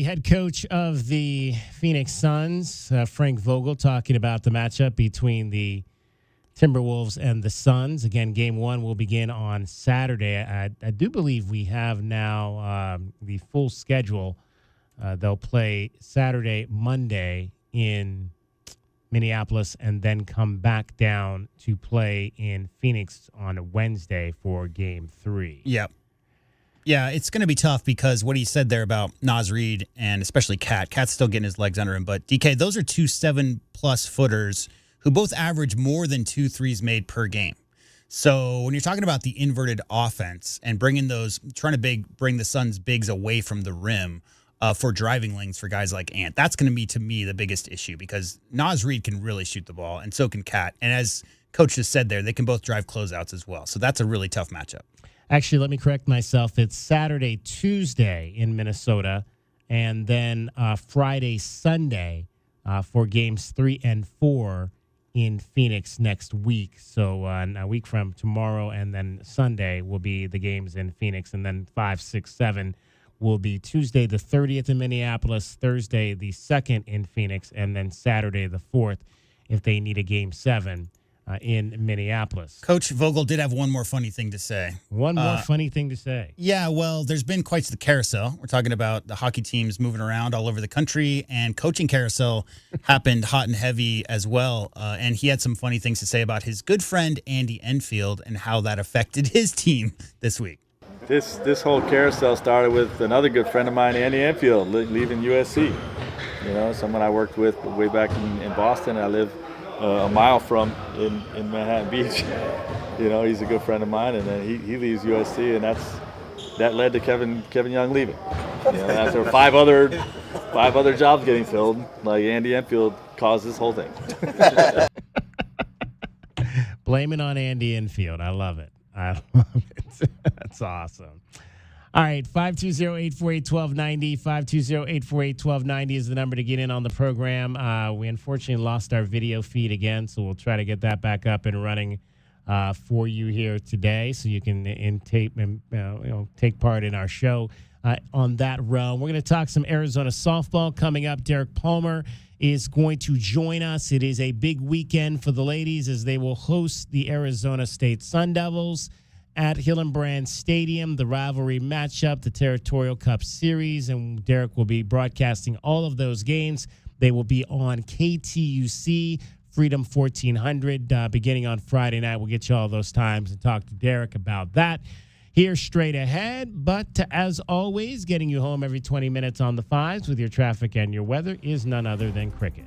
the head coach of the Phoenix Suns, Frank Vogel, talking about the matchup between the Timberwolves and the Suns. Again, game one will begin on Saturday. I do believe we have now the full schedule. They'll play Saturday, Monday in Minneapolis, and then come back down to play in Phoenix on Wednesday for game 3. Yep. Yeah, it's going to be tough because what he said there about Naz Reid and especially Cat. Cat's still getting his legs under him. But, DK, those are 2 7+ footers who both average more than 2 threes made per game. So when you're talking about the inverted offense and bringing those, trying to bring the Suns' bigs away from the rim for driving lanes for guys like Ant, that's going to be, to me, the biggest issue because Naz Reid can really shoot the ball, and so can Cat. And as Coach just said there, they can both drive closeouts as well. So that's a really tough matchup. Actually, let me correct myself. It's Saturday, Tuesday in Minnesota, and then Friday, Sunday for games 3 and 4 in Phoenix next week. So a week from tomorrow, and then Sunday will be the games in Phoenix, and then 5, 6, 7 will be Tuesday the 30th in Minneapolis, Thursday the 2nd in Phoenix, and then Saturday the 4th if they need a game 7 in Minneapolis. Coach Vogel did have one more funny thing to say. One more funny thing to say. Yeah, well, there's been quite the carousel. We're talking about the hockey teams moving around all over the country, and coaching carousel happened hot and heavy as well. And he had some funny things to say about his good friend Andy Enfield and how that affected his team this week. This whole carousel started with another good friend of mine, Andy Enfield, leaving USC. You know, someone I worked with way back in Boston. I live a mile from in Manhattan Beach. You know, he's a good friend of mine, and then he leaves USC, and that led to Kevin Young leaving. You know, after five other jobs getting filled, like Andy Enfield caused this whole thing. Blame it on Andy Enfield. I love it. I love it. That's awesome. All right, 520-848-1290. 520-848-1290 is the number to get in on the program. We unfortunately lost our video feed again, so we'll try to get that back up and running for you here today, so you can take part in our show on that realm. We're going to talk some Arizona softball coming up. Derek Palmer is going to join us. It is a big weekend for the ladies as they will host the Arizona State Sun Devils at Hillenbrand Stadium, the rivalry matchup, the Territorial Cup Series, and Derek will be broadcasting all of those games. They will be on KTUC, Freedom 1400, beginning on Friday night. We'll get you all those times and talk to Derek about that here straight ahead. But as always, getting you home every 20 minutes on the fives with your traffic and your weather is none other than Cricket.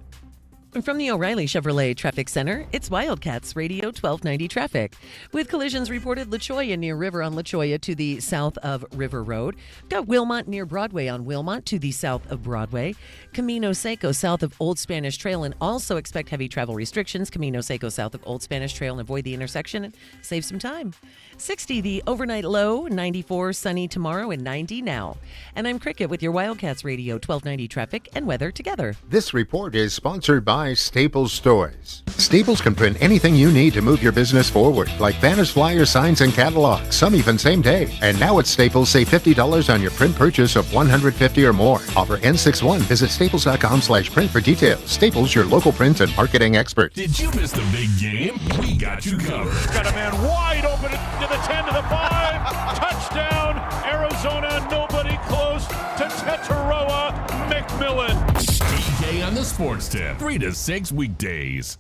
From the O'Reilly Chevrolet Traffic Center, it's Wildcats Radio 1290 traffic. With collisions reported La Cholla near River on La Cholla to the south of River Road. Got Wilmot near Broadway on Wilmot to the south of Broadway. Camino Seco south of Old Spanish Trail, and also expect heavy travel restrictions. Camino Seco south of Old Spanish Trail, and avoid the intersection and save some time. 60 the overnight low, 94 sunny tomorrow, and 90 now. And I'm Cricket with your Wildcats Radio 1290 traffic and weather together. This report is sponsored by Staples Stores. Staples can print anything you need to move your business forward, like banners, flyers, signs, and catalogs, some even same day. And now at Staples, save $50 on your print purchase of $150 or more. Offer N61. Visit staples.com/print for details. Staples, your local print and marketing expert. Did you miss the big game? We got you covered. Got a man wide open to the 10 to the 5. Touchdown, Arizona. Nobody close to Tetaroa McMillan. DK on the Sports Tip, 3 to 6 weekdays.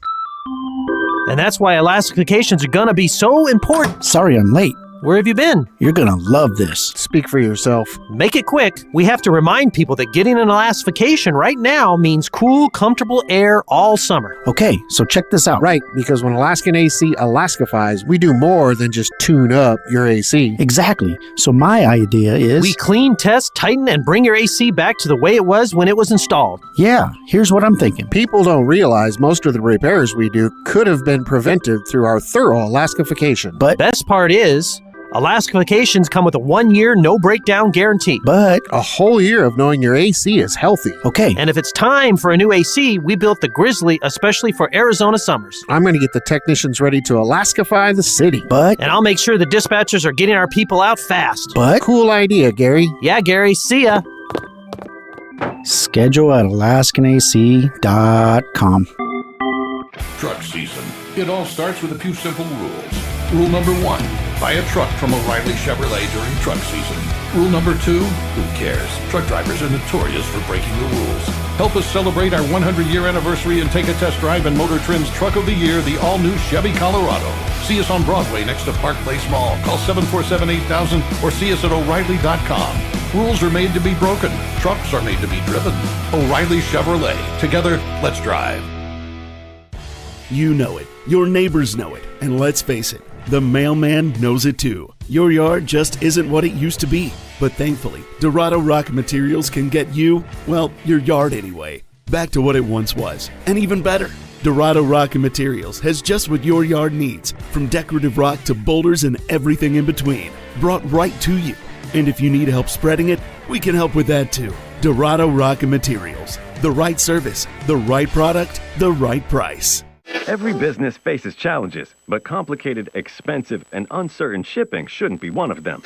And that's why Alaska vacations are going to be so important. Sorry I'm late. Where have you been? You're going to love this. Speak for yourself. Make it quick. We have to remind people that getting an Alaska vacation right now means cool, comfortable air all summer. Okay, so check this out. Right, because when Alaskan AC Alaskifies, we do more than just tune up your AC. Exactly. So my idea is... we clean, test, tighten, and bring your AC back to the way it was when it was installed. Yeah, here's what I'm thinking. People don't realize most of the repairs we do could have been prevented through our thorough Alaskification. But best part is... Alaska vacations come with a 1-year no-breakdown guarantee. But a whole year of knowing your AC is healthy. Okay. And if it's time for a new AC, we built the Grizzly especially for Arizona summers. I'm going to get the technicians ready to Alaskify the city. But... and I'll make sure the dispatchers are getting our people out fast. But... cool idea, Gary. Yeah, Gary. See ya. Schedule at AlaskanAC.com. Truck season. It all starts with a few simple rules. Rule number 1, buy a truck from O'Reilly Chevrolet during truck season. Rule number 2, who cares? Truck drivers are notorious for breaking the rules. Help us celebrate our 100-year anniversary and take a test drive in Motor Trend's Truck of the Year, the all-new Chevy Colorado. See us on Broadway next to Park Place Mall. Call 747-8000 or see us at O'Reilly.com. Rules are made to be broken. Trucks are made to be driven. O'Reilly Chevrolet. Together, let's drive. You know it. Your neighbors know it. And let's face it, the mailman knows it too. Your yard just isn't what it used to be. But thankfully, Dorado Rock Materials can get you, well, your yard anyway, back to what it once was. And even better. Dorado Rock Materials has just what your yard needs, from decorative rock to boulders and everything in between, brought right to you. And if you need help spreading it, we can help with that too. Dorado Rock Materials. The right service, the right product, the right price. Every business faces challenges, but complicated, expensive, and uncertain shipping shouldn't be one of them.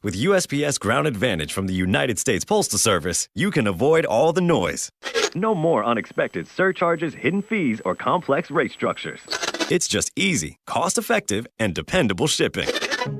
With USPS Ground Advantage from the United States Postal Service, you can avoid all the noise. No more unexpected surcharges, hidden fees, or complex rate structures. It's just easy, cost-effective, and dependable shipping.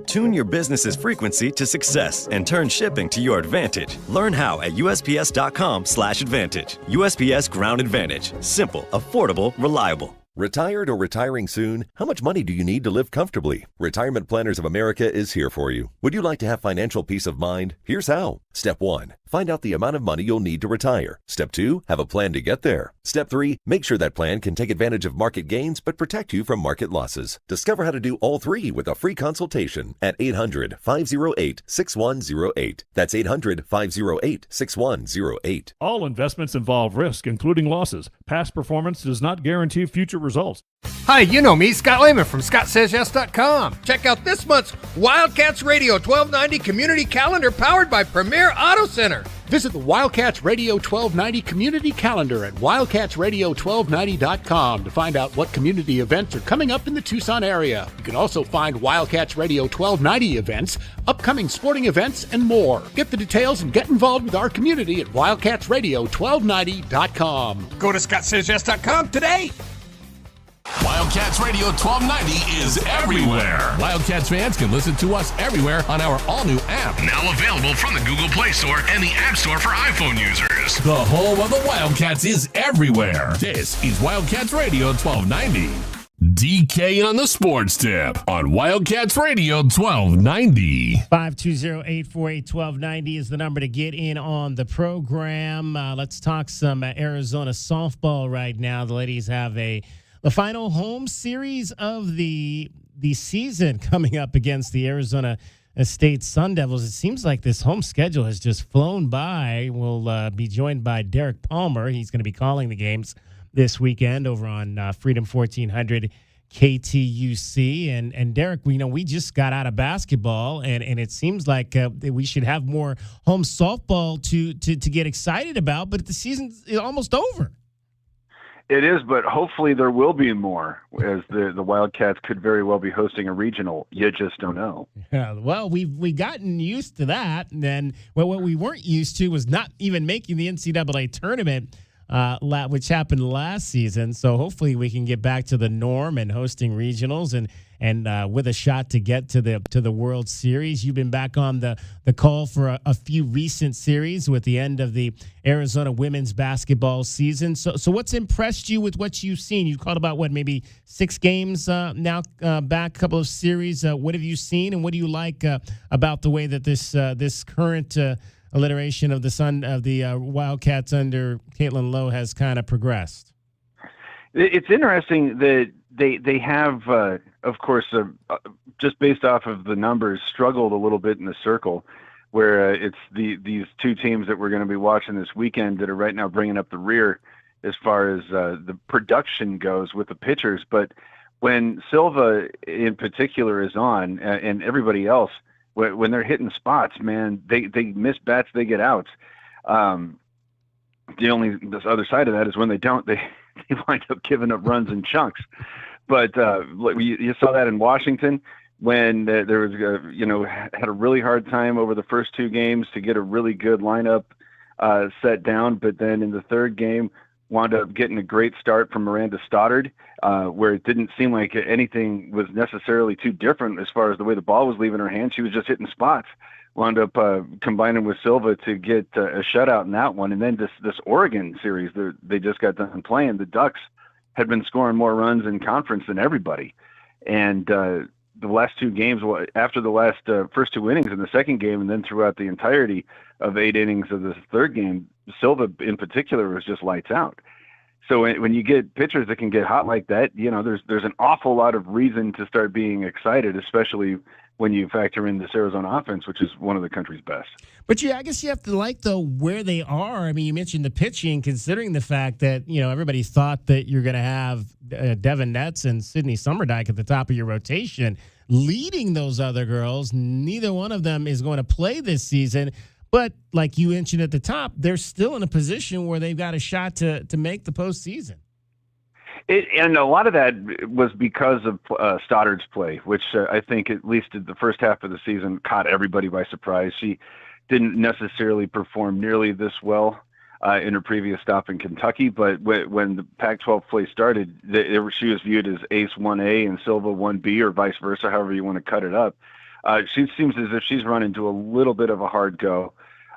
Tune your business's frequency to success and turn shipping to your advantage. Learn how at USPS.com/advantage. USPS Ground Advantage. Simple, affordable, reliable. Retired or retiring soon? How much money do you need to live comfortably? Retirement Planners of America is here for you. Would you like to have financial peace of mind? Here's how. Step 1. Find out the amount of money you'll need to retire. Step 2. Have a plan to get there. Step 3. Make sure that plan can take advantage of market gains but protect you from market losses. Discover how to do all three with a free consultation at 800-508-6108. That's 800-508-6108. All investments involve risk, including losses. Past performance does not guarantee future results. Hi, you know me, Scott Lehman from ScottSaysYes.com. Check out this month's Wildcats Radio 1290 Community Calendar powered by Premier Auto Center. Visit the Wildcats Radio 1290 Community Calendar at wildcatsradio1290.com to find out what community events are coming up in the Tucson area. You can also find Wildcats Radio 1290 events, upcoming sporting events, and more. Get the details and get involved with our community at wildcatsradio1290.com. Go to ScottSaysYes.com today. Wildcats Radio 1290 is everywhere. Wildcats fans can listen to us everywhere on our all-new app. Now available from the Google Play Store and the App Store for iPhone users. The home of the Wildcats is everywhere. This is Wildcats Radio 1290. DK on the Sports Tip on Wildcats Radio 1290. 520-848-1290 is the number to get in on the program. Let's talk some Arizona softball right now. The ladies have the final home series of the season coming up against the Arizona State Sun Devils. It seems like this home schedule has just flown by. We'll be joined by Derek Palmer. He's going to be calling the games this weekend over on Freedom 1400 KTUC. And Derek, we just got out of basketball, and it seems like we should have more home softball to get excited about, but the season's almost over. It is, but hopefully there will be more, as the Wildcats could very well be hosting a regional. You just don't know. Yeah, well, we've gotten used to that, and then what we weren't used to was not even making the NCAA tournament, which happened last season. So hopefully we can get back to the norm and hosting regionals and with a shot to get to the World Series. You've been back on the call for a few recent series with the end of the Arizona women's basketball season. So what's impressed you with what you've seen? You've called about maybe 6 games now back, a couple of series. What have you seen, and what do you like about the way that this current alliteration of the Wildcats under Caitlin Lowe has kind of progressed? It's interesting that they have, of course, just based off of the numbers, struggled a little bit in the circle, where it's these two teams that we're going to be watching this weekend that are right now bringing up the rear as far as the production goes with the pitchers. But when Silva in particular is on, and everybody else, when they're hitting spots, man, they miss bats, they get outs. This other side of that is when they don't, they wind up giving up runs in chunks. But you saw that in Washington when there was, had a really hard time over the first 2 games to get a really good lineup set down, but then in the third game wound up getting a great start from Miranda Stoddard, where it didn't seem like anything was necessarily too different as far as the way the ball was leaving her hand. She was just hitting spots. Wound up combining with Silva to get a shutout in that one. And then this Oregon series they just got done playing, the Ducks had been scoring more runs in conference than everybody. And the last two games, after the last first two innings in the second game, and then throughout the entirety of 8 innings of the third game, Silva in particular was just lights out. So when you get pitchers that can get hot like that, there's an awful lot of reason to start being excited, especially when you factor in this Arizona offense, which is one of the country's best. But I guess you have to like, though, where they are. I mean, you mentioned the pitching, considering the fact that, everybody thought that you're going to have Devin Netz and Sydney Summerdike at the top of your rotation leading those other girls. Neither one of them is going to play this season. But like you mentioned at the top, they're still in a position where they've got a shot to make the postseason. And a lot of that was because of Stoddard's play, which I think at least in the first half of the season caught everybody by surprise. She didn't necessarily perform nearly this well in her previous stop in Kentucky, but when the Pac-12 play started, she was viewed as ace 1A and Silva 1B, or vice versa, however you want to cut it up. She seems as if she's run into a little bit of a hard go.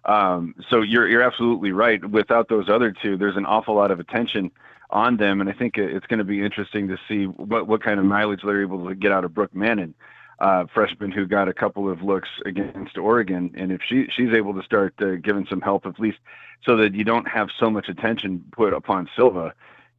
So you're absolutely right. Without those other two, there's an awful lot of attention on them, and I think it's going to be interesting to see what kind of mileage they're able to get out of Brooke Mannon, freshman who got a couple of looks against Oregon, and if she's able to start giving some help, at least so that you don't have so much attention put upon Silva.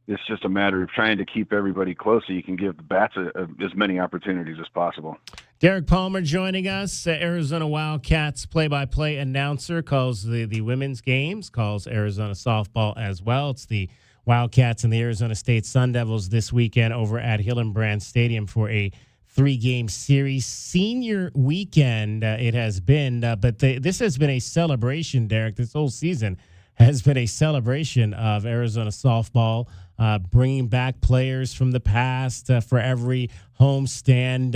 It's just a matter of trying to keep everybody close so you can give the bats as many opportunities as possible. Derek Palmer joining us, Arizona Wildcats play-by-play announcer, calls the women's games, calls Arizona softball as well. It's the Wildcats and the Arizona State Sun Devils this weekend over at Hillenbrand Stadium for a 3-game series. Senior weekend it has been, but this has been a celebration, Derek. This whole season has been a celebration of Arizona softball, bringing back players from the past for every homestand.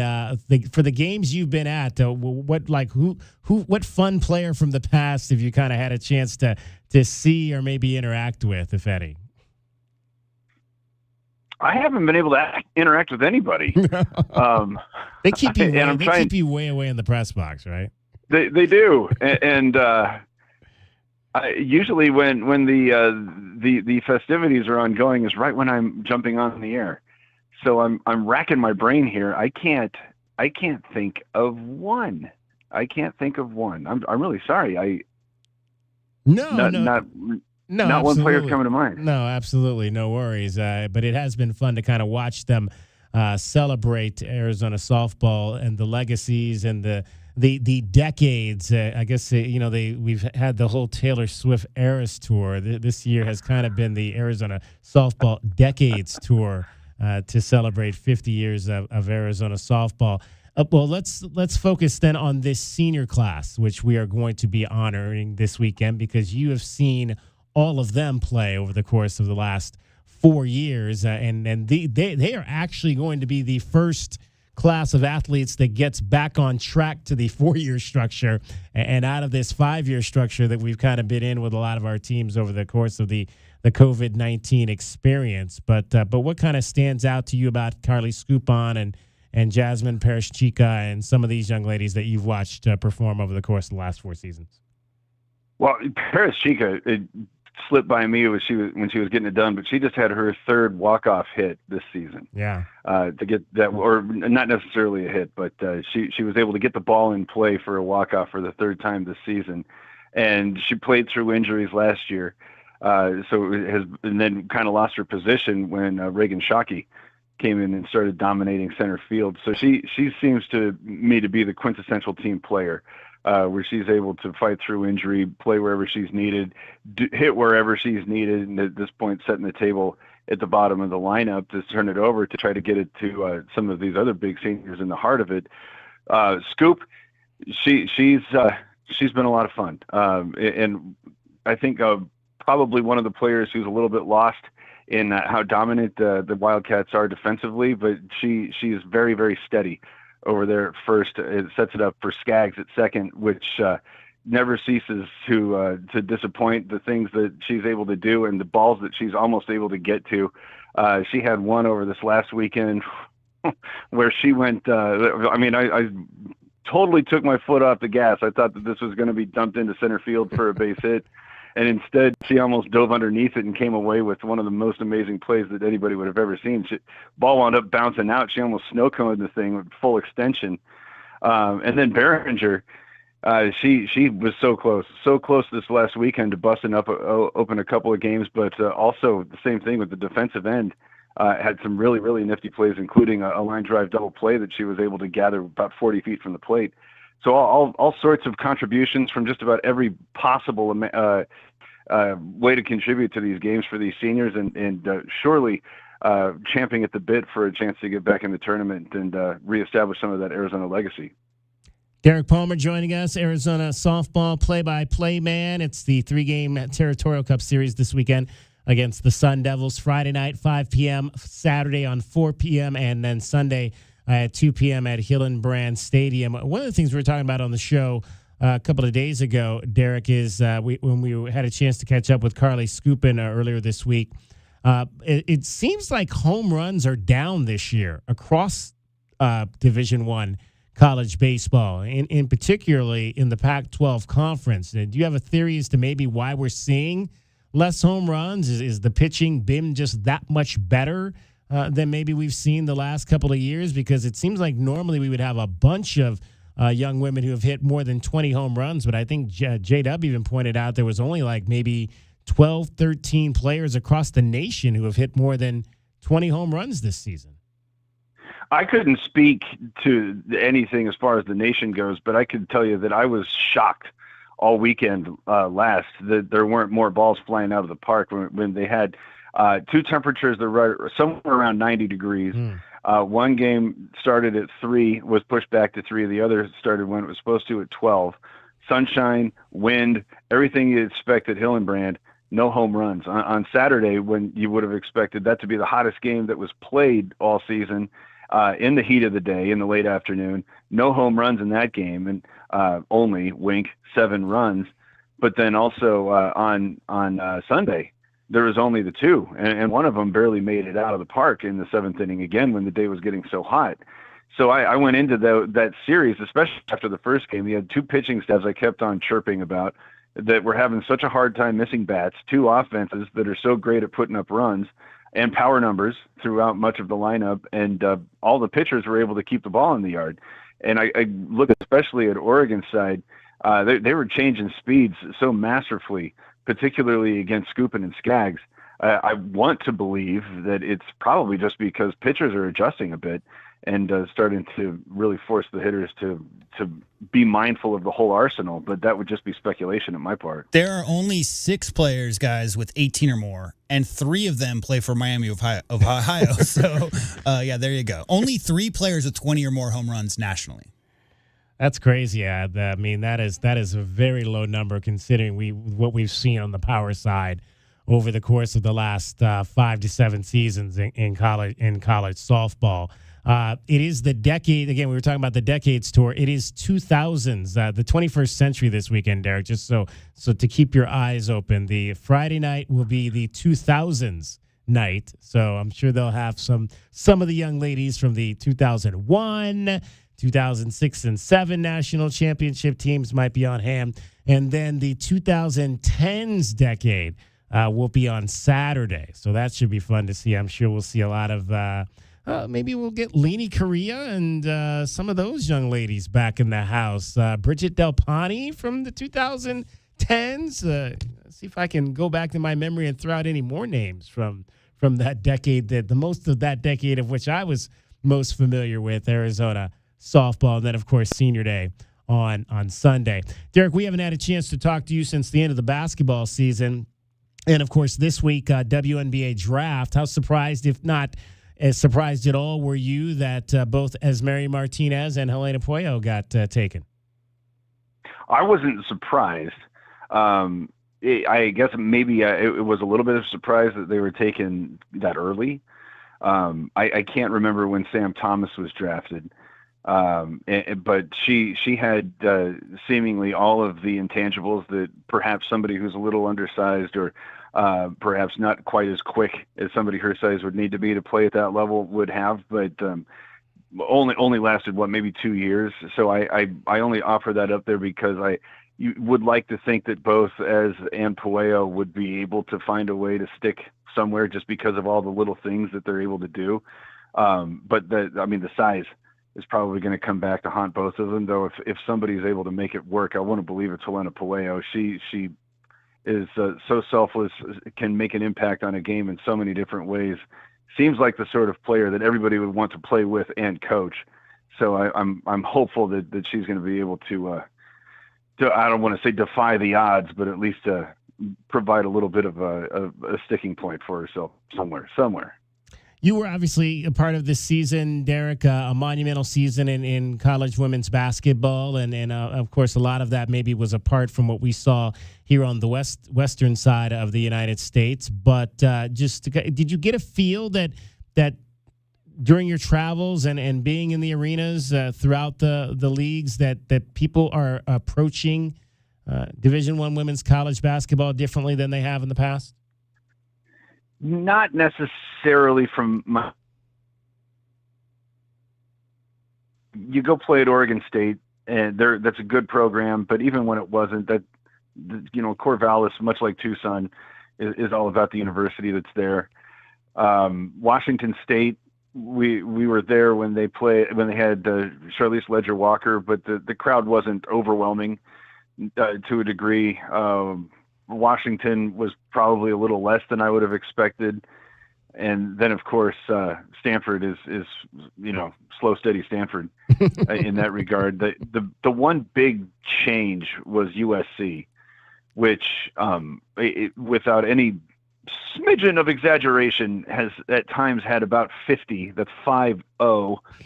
For the games you've been at, what fun player from the past have you kind of had a chance to see or maybe interact with, if any? I haven't been able to interact with anybody. They keep you way away in the press box, right? They do, and usually when the festivities are ongoing is right when I'm jumping on the air. So I'm racking my brain here. I can't think of one. I'm really sorry. Not one player's coming to mind. No, absolutely. No worries. But it has been fun to kind of watch them celebrate Arizona softball and the legacies and the decades. I guess, we've had the whole Taylor Swift Eras Tour. This year has kind of been the Arizona Softball Decades Tour to celebrate 50 years of Arizona softball. Well, let's focus then on this senior class, which we are going to be honoring this weekend, because you have seen all of them play over the course of the last 4 years, and they are actually going to be the first class of athletes that gets back on track to the 4-year structure and out of this 5-year structure that we've kind of been in with a lot of our teams over the course of the COVID-19 experience. But what kind of stands out to you about Carly Scoopon and Jasmine Parashchika and some of these young ladies that you've watched perform over the course of the last 4 seasons? Well, Parashchika, it slipped by me when she was getting it done, but she just had her 3rd walk-off hit this season. Yeah. To get that, or not necessarily a hit, but she was able to get the ball in play for a walk-off for the 3rd time this season, and she played through injuries last year, and then kind of lost her position when Reagan Shockey came in and started dominating center field. So she seems to me to be the quintessential team player. Where she's able to fight through injury, play wherever she's needed, hit wherever she's needed, and at this point setting the table at the bottom of the lineup to turn it over to try to get it to some of these other big seniors in the heart of it. Scoop, she's been a lot of fun, and I think probably one of the players who's a little bit lost in how dominant the Wildcats are defensively, but she is very, very steady over there at first. It sets it up for Skaggs at second, which never ceases to disappoint. The things that she's able to do and the balls that she's almost able to get to. She had one over this last weekend where she went. I totally took my foot off the gas. I thought that this was going to be dumped into center field for a base hit. And instead, she almost dove underneath it and came away with one of the most amazing plays that anybody would have ever seen. Ball wound up bouncing out. She almost snow-coned the thing with full extension. And then Behringer, she was so close this last weekend to busting up open a couple of games, but also the same thing with the defensive end. Had some really, really nifty plays, including a line drive double play that she was able to gather about 40 feet from the plate. So all sorts of contributions from just about every possible way to contribute to these games for these seniors, and surely champing at the bit for a chance to get back in the tournament and reestablish some of that Arizona legacy. Derek Palmer joining us, Arizona softball play-by-play man. It's the 3-game Territorial Cup Series this weekend against the Sun Devils. Friday night, 5 p.m., Saturday on 4 p.m., and then Sunday at 2 p.m. at Hillenbrand Stadium. One of the things we were talking about on the show a couple of days ago, Derek, is when we had a chance to catch up with Carly Skupin earlier this week, it seems like home runs are down this year across Division I college baseball, in particularly in the Pac-12 conference. Do you have a theory as to maybe why we're seeing less home runs? Is the pitching been just that much better than maybe we've seen the last couple of years? Because it seems like normally we would have a bunch of young women who have hit more than 20 home runs, but I think J-Dub even pointed out there was only like maybe 12, 13 players across the nation who have hit more than 20 home runs this season. I couldn't speak to anything as far as the nation goes, but I could tell you that I was shocked all weekend last that there weren't more balls flying out of the park when they had two temperatures that were somewhere around 90 degrees. One game started at 3, was pushed back to 3. The other started when it was supposed to at 12. Sunshine, wind, everything you expect at Hillenbrand, no home runs. On Saturday, when you would have expected that to be the hottest game that was played all season, in the heat of the day, in the late afternoon, no home runs in that game, and only, wink, 7 runs. But then also on Sunday, there was only the 2, and one of them barely made it out of the park in the 7th inning again when the day was getting so hot. So I went into that series, especially after the first game. You had 2 pitching staffs I kept on chirping about that were having such a hard time missing bats, 2 offenses that are so great at putting up runs and power numbers throughout much of the lineup, and all the pitchers were able to keep the ball in the yard. And I look especially at Oregon's side, they were changing speeds so masterfully, particularly against Skupin and Skaggs. I want to believe that it's probably just because pitchers are adjusting a bit and starting to really force the hitters to be mindful of the whole arsenal, but that would just be speculation on my part. There are only 6 players, guys, with 18 or more, and 3 of them play for Miami of Ohio. So, yeah, there you go. Only 3 players with 20 or more home runs nationally. That's crazy. Yeah, I mean that is a very low number considering what we've seen on the power side over the course of the last 5 to 7 seasons in college softball. It is the decade. Again, we were talking about the Decades Tour. It is 2000s, the 21st century this weekend, Derek. Just so to keep your eyes open, the Friday night will be the 2000s night. So I'm sure they'll have some of the young ladies from the 2001. 2006 and 7 national championship teams might be on hand. And then the 2010s decade will be on Saturday. So that should be fun to see. I'm sure we'll see a lot of, maybe we'll get Leni Correa and some of those young ladies back in the house. Bridget Del Pani from the 2010s. See if I can go back to my memory and throw out any more names from that decade, the most of that decade of which I was most familiar with, Arizona softball, and then, of course, Senior Day on Sunday. Derek, we haven't had a chance to talk to you since the end of the basketball season. And, of course, this week, WNBA draft. How surprised, if not as surprised at all, were you that both Esmeri Martinez and Helena Puello got taken? I wasn't surprised. I guess maybe it was a little bit of surprise that they were taken that early. I can't remember when Sam Thomas was drafted. But she had seemingly all of the intangibles that perhaps somebody who's a little undersized or perhaps not quite as quick as somebody her size would need to be to play at that level would have, but only lasted maybe 2 years. So I only offer that up there because you would like to think that both Ez and Pueo would be able to find a way to stick somewhere just because of all the little things that they're able to do. But the size is probably going to come back to haunt both of them, though. If somebody's able to make it work, I want to believe it's Helena Pueo. She is so selfless, can make an impact on a game in so many different ways. Seems like the sort of player that everybody would want to play with and coach. So I'm hopeful that she's going to be able to I don't want to say defy the odds, but at least provide a little bit of a sticking point for herself somewhere. You were obviously a part of this season, Derek, a monumental season in college women's basketball. And of course, a lot of that maybe was apart from what we saw here on the western side of the United States. But did you get a feel that during your travels and being in the arenas throughout the leagues that people are approaching Division I women's college basketball differently than they have in the past? Not necessarily you go play at Oregon State, and that's a good program. But even when it wasn't, Corvallis, much like Tucson, is all about the university that's there. Washington State, we were there when they had Charlize Ledger Walker, but the crowd wasn't overwhelming to a degree. Washington was probably a little less than I would have expected. And then, of course, Stanford is slow, steady Stanford in that regard. The one big change was USC, which without any smidgen of exaggeration has at times had about 50, that's 50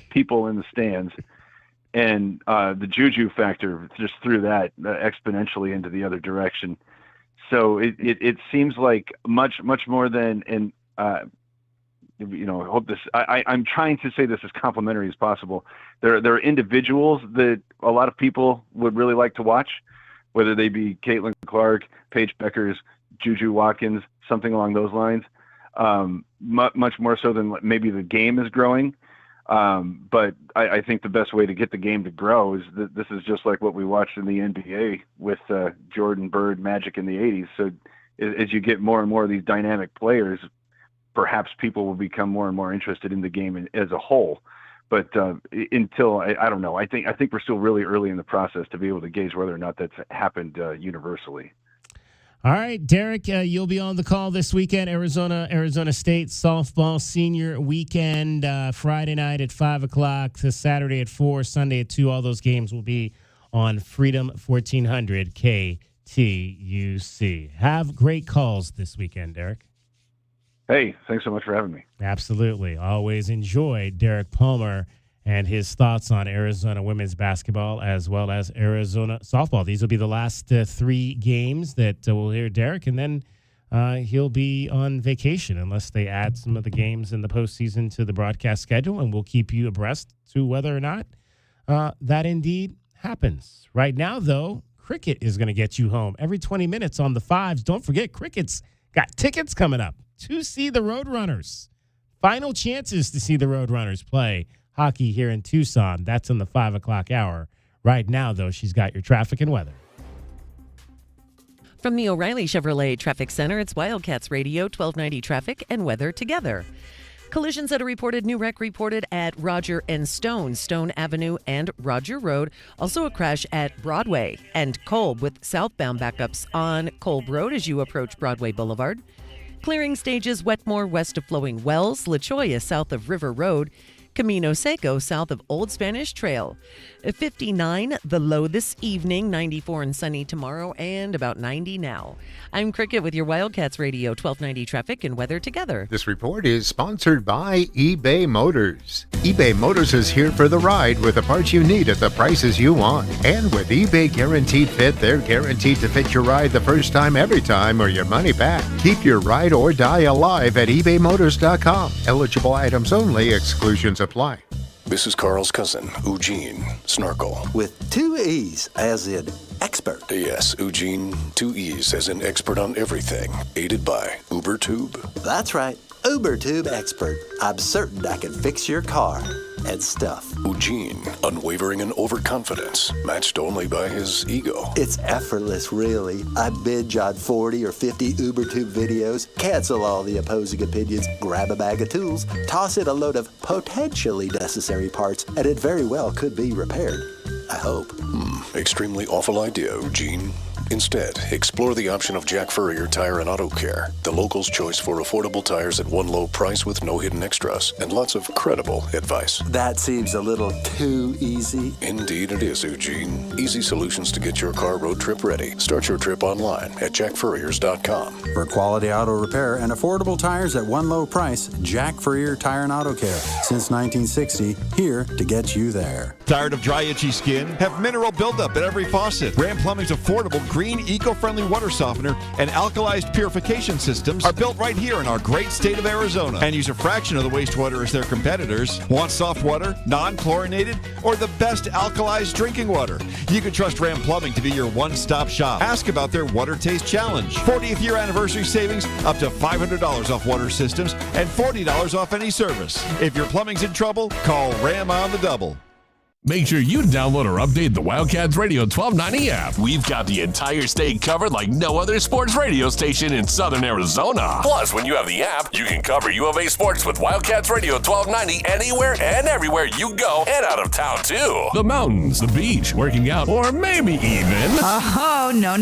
people in the stands. And the juju factor just threw that exponentially into the other direction. So it seems like much more than hope this. I'm trying to say this as complimentary as possible. There are individuals that a lot of people would really like to watch, whether they be Caitlin Clark, Paige Beckers, Juju Watkins, something along those lines. Much more so than maybe the game is growing. But I think the best way to get the game to grow is that this is just like what we watched in the NBA with Jordan, Bird, Magic in the 80s. So as you get more and more of these dynamic players, perhaps people will become more and more interested in the game as a whole. But until I don't know. I think we're still really early in the process to be able to gauge whether or not that's happened universally. All right, Derek, you'll be on the call this weekend. Arizona State softball senior weekend, Friday night at 5 o'clock to Saturday at 4, Sunday at 2. All those games will be on Freedom 1400 KTUC. Have great calls this weekend, Derek. Hey, thanks so much for having me. Absolutely. Always enjoy Derek Palmer and his thoughts on Arizona women's basketball as well as Arizona softball. These will be the last 3 games that we'll hear Derek, and then he'll be on vacation unless they add some of the games in the postseason to the broadcast schedule, and we'll keep you abreast to whether or not that indeed happens. Right now, though, cricket is going to get you home every 20 minutes on the 5s. Don't forget, cricket's got tickets coming up to see the Roadrunners. Final chances to see the Roadrunners play hockey here in Tucson. That's in the 5 o'clock hour. Right now, though, she's got your traffic and weather. From the O'Reilly Chevrolet Traffic Center, it's Wildcats Radio 1290 traffic and weather together. Collisions at a reported new wreck reported at Roger and Stone Avenue and Roger Road. Also a crash at Broadway and Kolb with southbound backups on Kolb Road as you approach Broadway Boulevard. Clearing stages Wetmore west of Flowing Wells, La Cholla south of River Road, Camino Seco south of Old Spanish Trail. 59 the low this evening, 94 and sunny tomorrow, and about 90 now. I'm Cricket with your Wildcats Radio 1290 traffic and weather together. This report is sponsored by eBay Motors. eBay Motors is here for the ride with the parts you need at the prices you want. And with eBay Guaranteed Fit, they're guaranteed to fit your ride the first time, every time, or your money back. Keep your ride or die alive at ebaymotors.com. Eligible items only. Exclusions apply. This is Carl's cousin, Eugene Snorkel. With 2 E's, as in expert. Yes, Eugene, 2 E's, as in expert on everything. Aided by UberTube. That's right, UberTube expert. I'm certain I can fix your car and stuff. Eugene, unwavering in overconfidence, matched only by his ego. It's effortless, really. I binge on 40 or 50 UberTube videos, cancel all the opposing opinions, grab a bag of tools, toss in a load of potentially necessary parts, and it very well could be repaired. I hope. Extremely awful idea, Eugene. Instead, explore the option of Jack Furrier Tire and Auto Care, the locals' choice for affordable tires at one low price with no hidden extras and lots of credible advice. That seems a little too easy. Indeed it is, Eugene. Easy solutions to get your car road trip ready. Start your trip online at jackfurriers.com. For quality auto repair and affordable tires at one low price, Jack Furrier Tire and Auto Care. Since 1960, here to get you there. Tired of dry, itchy skin? Have mineral buildup at every faucet. Ram Plumbing's affordable, green, eco-friendly water softener and alkalized purification systems are built right here in our great state of Arizona and use a fraction of the wastewater as their competitors. Want soft water, non-chlorinated, or the best alkalized drinking water? You can trust Ram Plumbing to be your one-stop shop. Ask about their Water Taste Challenge. 40th year anniversary savings up to $500 off water systems and $40 off any service. If your plumbing's in trouble, call Ram on the double. Make sure you download or update the Wildcats Radio 1290 app. We've got the entire state covered like no other sports radio station in southern Arizona. Plus, when you have the app, you can cover U of A sports with Wildcats Radio 1290 anywhere and everywhere you go and out of town, too. The mountains, the beach, working out, or maybe even... Oh, no.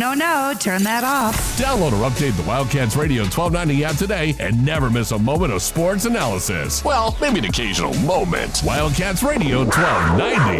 Turn that off. Download or update the Wildcats Radio 1290 app today and never miss a moment of sports analysis. Well, maybe an occasional moment. Wildcats Radio 1290.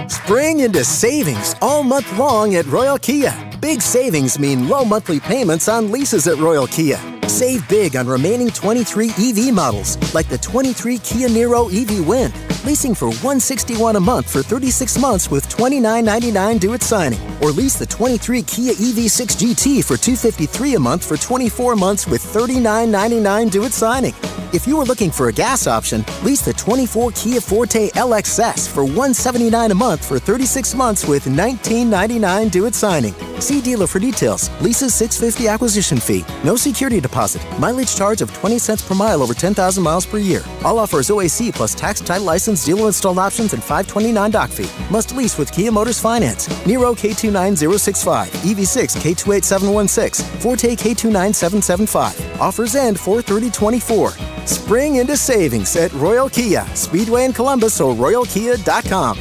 Spring into savings all month long at Royal Kia. Big savings mean low monthly payments on leases at Royal Kia. Save big on remaining 23 EV models, like the 23 Kia Niro EV Win. Leasing for $161 a month for 36 months with $29.99 due at signing. Or lease the 23 Kia EV6 GT for $253 a month for 24 months with $39.99 due at signing. If you were looking for a gas option, lease the 24 Kia Forte LXS for $179 a month for 36 months with $19.99 due at signing. See dealer for details. Leases $650 acquisition fee. No security deposit. Mileage charge of 20 cents per mile over 10,000 miles per year. All offers OAC plus tax, title, license, dealer installed options, and $529 dock fee. Must lease with Kia Motors Finance. Niro K29065, EV6 K28716, Forte K29775. Offers end 4/30/24. Spring into savings at Royal Kia, Speedway in Columbus, or royalkia.com.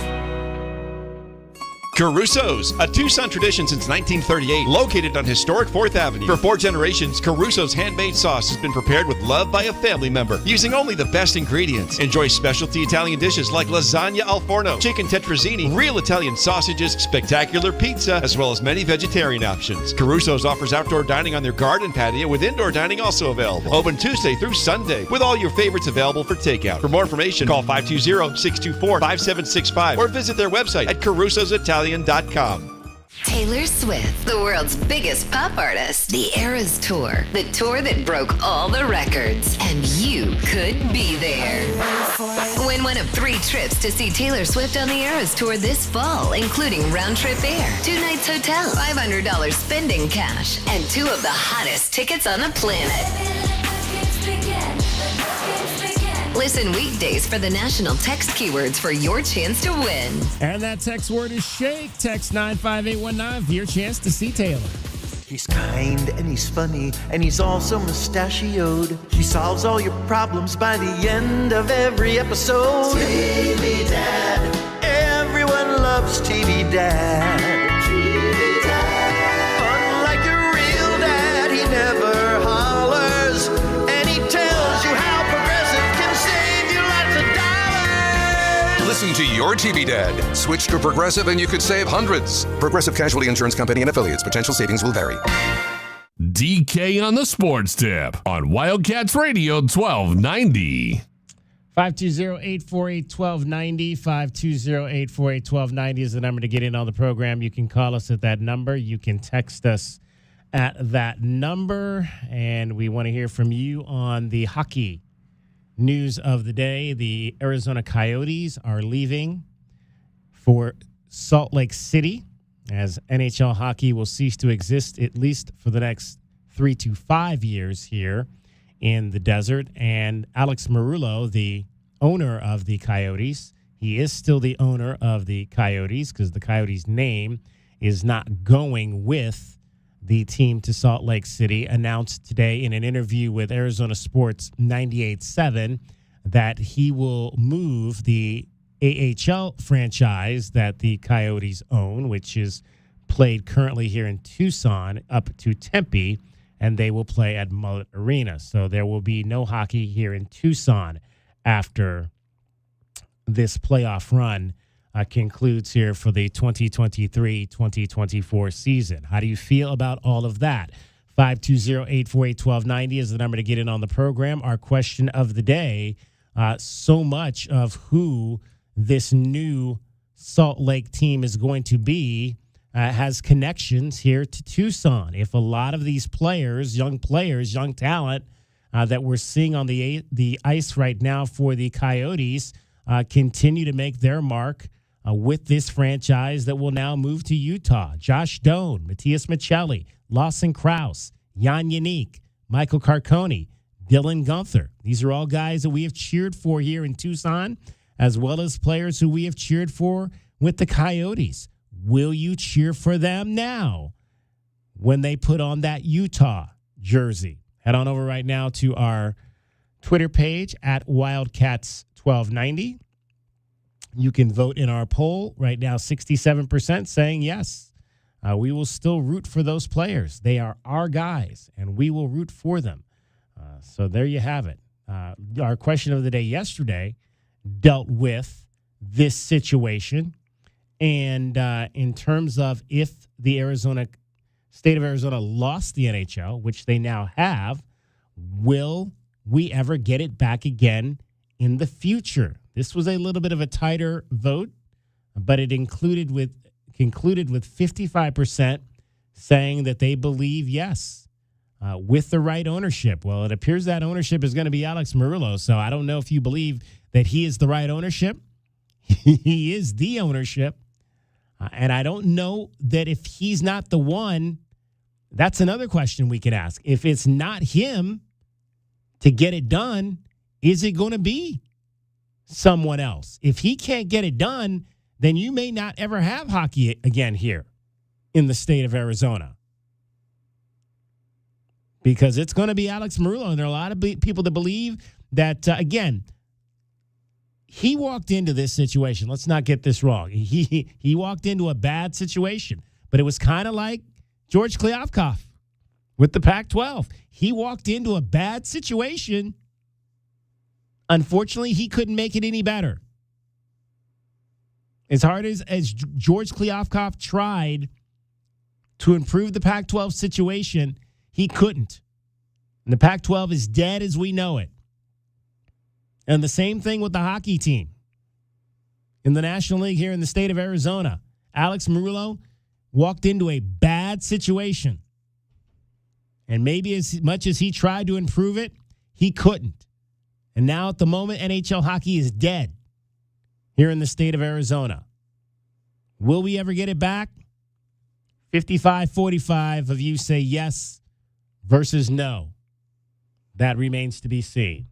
Caruso's, a Tucson tradition since 1938, located on historic 4th Avenue. For 4 generations, Caruso's handmade sauce has been prepared with love by a family member, using only the best ingredients. Enjoy specialty Italian dishes like lasagna al forno, chicken tetrazzini, real Italian sausages, spectacular pizza, as well as many vegetarian options. Caruso's offers outdoor dining on their garden patio, with indoor dining also available. Open Tuesday through Sunday, with all your favorites available for takeout. For more information, call 520-624-5765 or visit their website at carusositalian.com. Taylor Swift, the world's biggest pop artist, the Eras Tour, the tour that broke all the records, and you could be there. Win one of 3 trips to see Taylor Swift on the Eras Tour this fall, including round-trip air, 2 nights hotel, $500 spending cash, and 2 of the hottest tickets on the planet. Listen weekdays for the national text keywords for your chance to win. And that text word is shake. Text 95819 for your chance to see Taylor. He's kind and he's funny and he's also mustachioed. He solves all your problems by the end of every episode. TV Dad. Everyone loves TV Dad. TV Dad. Unlike a real dad, he never hollers. And he tells you how Progressive can save you lots of dollars. Listen to your TV Dad. Switch to Progressive and you could save hundreds. Progressive Casualty Insurance Company and affiliates. Potential savings will vary. DK on the Sports Tip on Wildcats Radio 1290. 520-848-1290. 520-848-1290 is the number to get in on the program. You can call us at that number. You can text us at that number. And we want to hear from you on the hockey news of the day. The Arizona Coyotes are leaving for Salt Lake City, as NHL hockey will cease to exist at least for the next 3 to 5 years here in the desert. And Alex Meruelo, the owner of the Coyotes, he is still the owner of the Coyotes because the Coyotes' name is not going with the team to Salt Lake City, announced today in an interview with Arizona Sports 98.7 that he will move the AHL franchise that the Coyotes own, which is played currently here in Tucson, up to Tempe, and they will play at Mullett Arena. So there will be no hockey here in Tucson after this playoff run concludes here for the 2023-2024 season. How do you feel about all of that? 520-848-1290 is the number to get in on the program. Our question of the day, so much of who this new Salt Lake team is going to be has connections here to Tucson. If a lot of these players, young talent that we're seeing on the ice right now for the Coyotes continue to make their mark with this franchise that will now move to Utah. Josh Doan, Matthias Michelli, Lawson Krause, Jan Yannick, Michael Carcone, Dylan Gunther. These are all guys that we have cheered for here in Tucson, as well as players who we have cheered for with the Coyotes. Will you cheer for them now when they put on that Utah jersey? Head on over right now to our Twitter page at Wildcats1290. You can vote in our poll. Right now, 67% saying yes. We will still root for those players. They are our guys, and we will root for them. So there you have it. Our question of the day yesterday dealt with this situation. And in terms of if the state of Arizona lost the NHL, which they now have, will we ever get it back again in the future? This was a little bit of a tighter vote, but it concluded with 55% saying that they believe yes, with the right ownership. Well, it appears that ownership is going to be Alex Meruelo, so I don't know if you believe that he is the right ownership. He is the ownership, and I don't know that if he's not the one, that's another question we could ask. If it's not him to get it done, is it going to be someone else? If he can't get it done, then you may not ever have hockey again here in the state of Arizona, because it's going to be Alex Meruelo. And there are a lot of people that believe that, again, he walked into this situation. Let's not get this wrong. He walked into a bad situation, but it was kind of like George Kliavkoff with the Pac-12. He walked into a bad situation. Unfortunately, he couldn't make it any better. As hard as George Kliavkoff tried to improve the Pac-12 situation, he couldn't. And the Pac-12 is dead as we know it. And the same thing with the hockey team in the National League here in the state of Arizona. Alex Meruelo walked into a bad situation. And maybe as much as he tried to improve it, he couldn't. And now at the moment, NHL hockey is dead here in the state of Arizona. Will we ever get it back? 55-45 of you say yes versus no. That remains to be seen.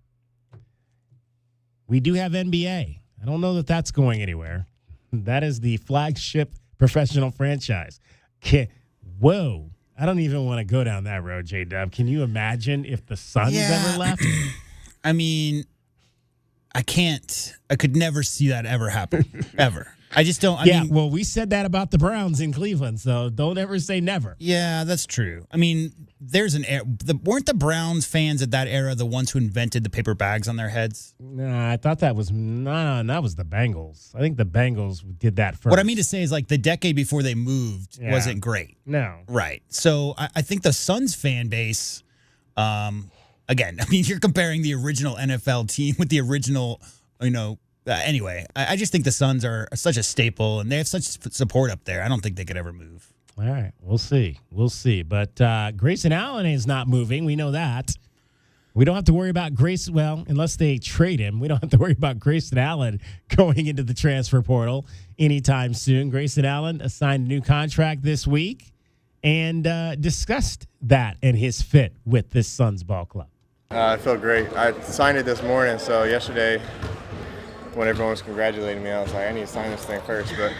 We do have NBA. I don't know that that's going anywhere. That is the flagship professional franchise. Whoa. I don't even want to go down that road, J-Dub. Can you imagine if the Suns ever left? I mean, I can't. I could never see that ever happen, ever. I just don't. I mean, well, we said that about the Browns in Cleveland, so don't ever say never. Yeah, that's true. I mean, there's weren't the Browns fans at that era the ones who invented the paper bags on their heads? Nah, I thought that was the Bengals. I think the Bengals did that first. What I mean to say is, like, the decade before they moved wasn't great. No. Right. So I think the Suns fan base, again, I mean, you're comparing the original NFL team with the original, anyway, I just think the Suns are such a staple, and they have such support up there. I don't think they could ever move. All right, we'll see. We'll see. But Grayson Allen is not moving. We know that. We don't have to worry about Grayson. Well, unless they trade him, we don't have to worry about Grayson Allen going into the transfer portal anytime soon. Grayson Allen signed a new contract this week and discussed that and his fit with this Suns ball club. I felt great. I signed it this morning, so yesterday when everyone was congratulating me, I was like, I need to sign this thing first. But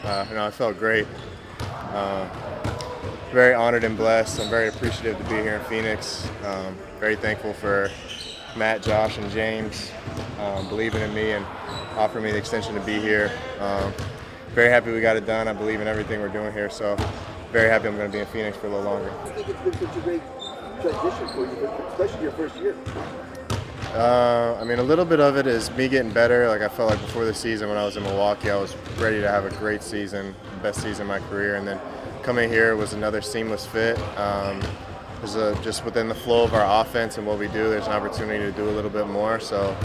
I felt great. Very honored and blessed. I'm very appreciative to be here in Phoenix. Very thankful for Matt, Josh, and James believing in me and offering me the extension to be here. Very happy we got it done. I believe in everything we're doing here, so very happy I'm going to be in Phoenix for a little longer. I think it's been such a great transition for you, especially your first year. A little bit of it is me getting better. Like I felt like before the season when I was in Milwaukee, I was ready to have a great season, best season of my career, and then coming here was another seamless fit. Just within the flow of our offense and what we do, there's an opportunity to do a little bit more. So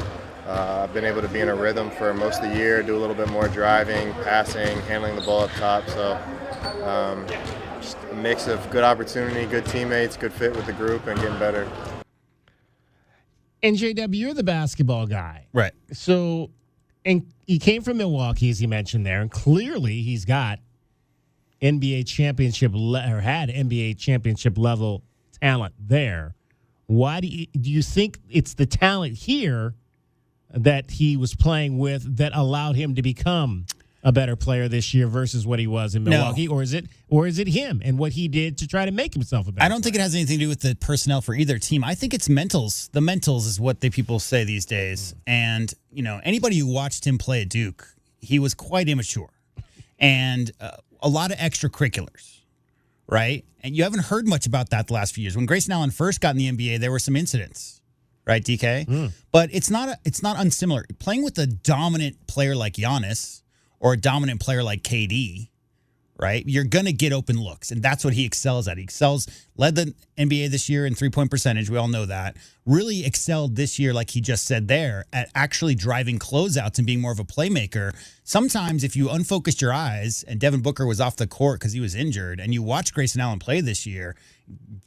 I've been able to be in a rhythm for most of the year, do a little bit more driving, passing, handling the ball up top. So just a mix of good opportunity, good teammates, good fit with the group, and getting better. And JW, you're the basketball guy. Right. So, and he came from Milwaukee, as you mentioned there, and clearly he's got NBA championship had NBA championship level talent there. Why do you think it's the talent here that he was playing with that allowed him to become a better player this year versus what he was in Milwaukee? No. Or is it him and what he did to try to make himself a better I don't think it has anything to do with the personnel for either team. I think it's mentals. The mentals is what people say these days. And, anybody who watched him play at Duke, he was quite immature. And a lot of extracurriculars, right? And you haven't heard much about that the last few years. When Grayson Allen first got in the NBA, there were some incidents, right, DK? But it's not unsimilar. Playing with a dominant player like Giannis or a dominant player like KD, right? You're going to get open looks, and that's what he excels at. He led the NBA this year in three-point percentage. We all know that. Really excelled this year, like he just said there, at actually driving closeouts and being more of a playmaker. Sometimes if you unfocused your eyes, and Devin Booker was off the court because he was injured, and you watch Grayson Allen play this year,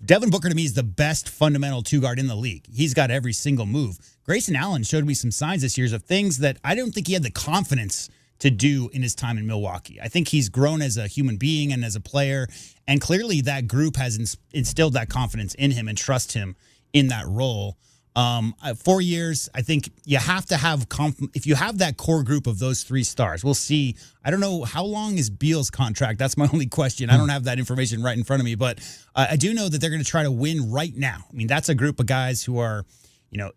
Devin Booker to me is the best fundamental two-guard in the league. He's got every single move. Grayson Allen showed me some signs this year of things that I don't think he had the confidence to do in his time in Milwaukee. I think he's grown as a human being and as a player, and clearly that group has instilled that confidence in him and trust him in that role. 4 years, I think you have to have if you have that core group of those three stars. We'll see. I don't know how long is Beal's contract. That's my only question. I don't have that information right in front of me, but I do know that they're going to try to win right now. I mean, that's a group of guys who are,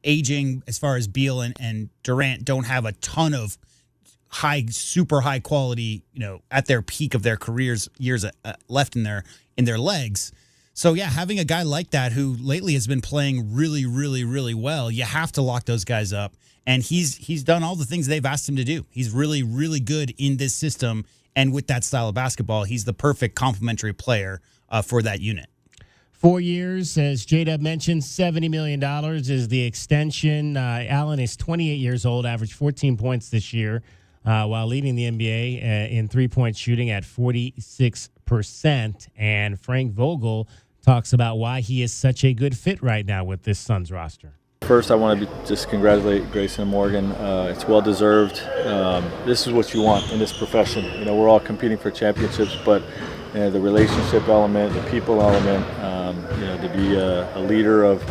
aging as far as Beal and Durant don't have a ton of super high quality, at their peak of their careers, years left in their legs. So yeah, having a guy like that who lately has been playing really, really, really well, you have to lock those guys up. And he's done all the things they've asked him to do. He's really, really good in this system, and with that style of basketball, he's the perfect complementary player for that unit. 4 years, as J-Dub mentioned, $70 million is the extension. Allen is 28 years old, averaged 14 points this year, while leading the NBA in three-point shooting at 46%. And Frank Vogel talks about why he is such a good fit right now with this Suns roster. First, I want to just congratulate Grayson and Morgan. It's well-deserved. This is what you want in this profession. We're all competing for championships, but the relationship element, the people element, to be a leader of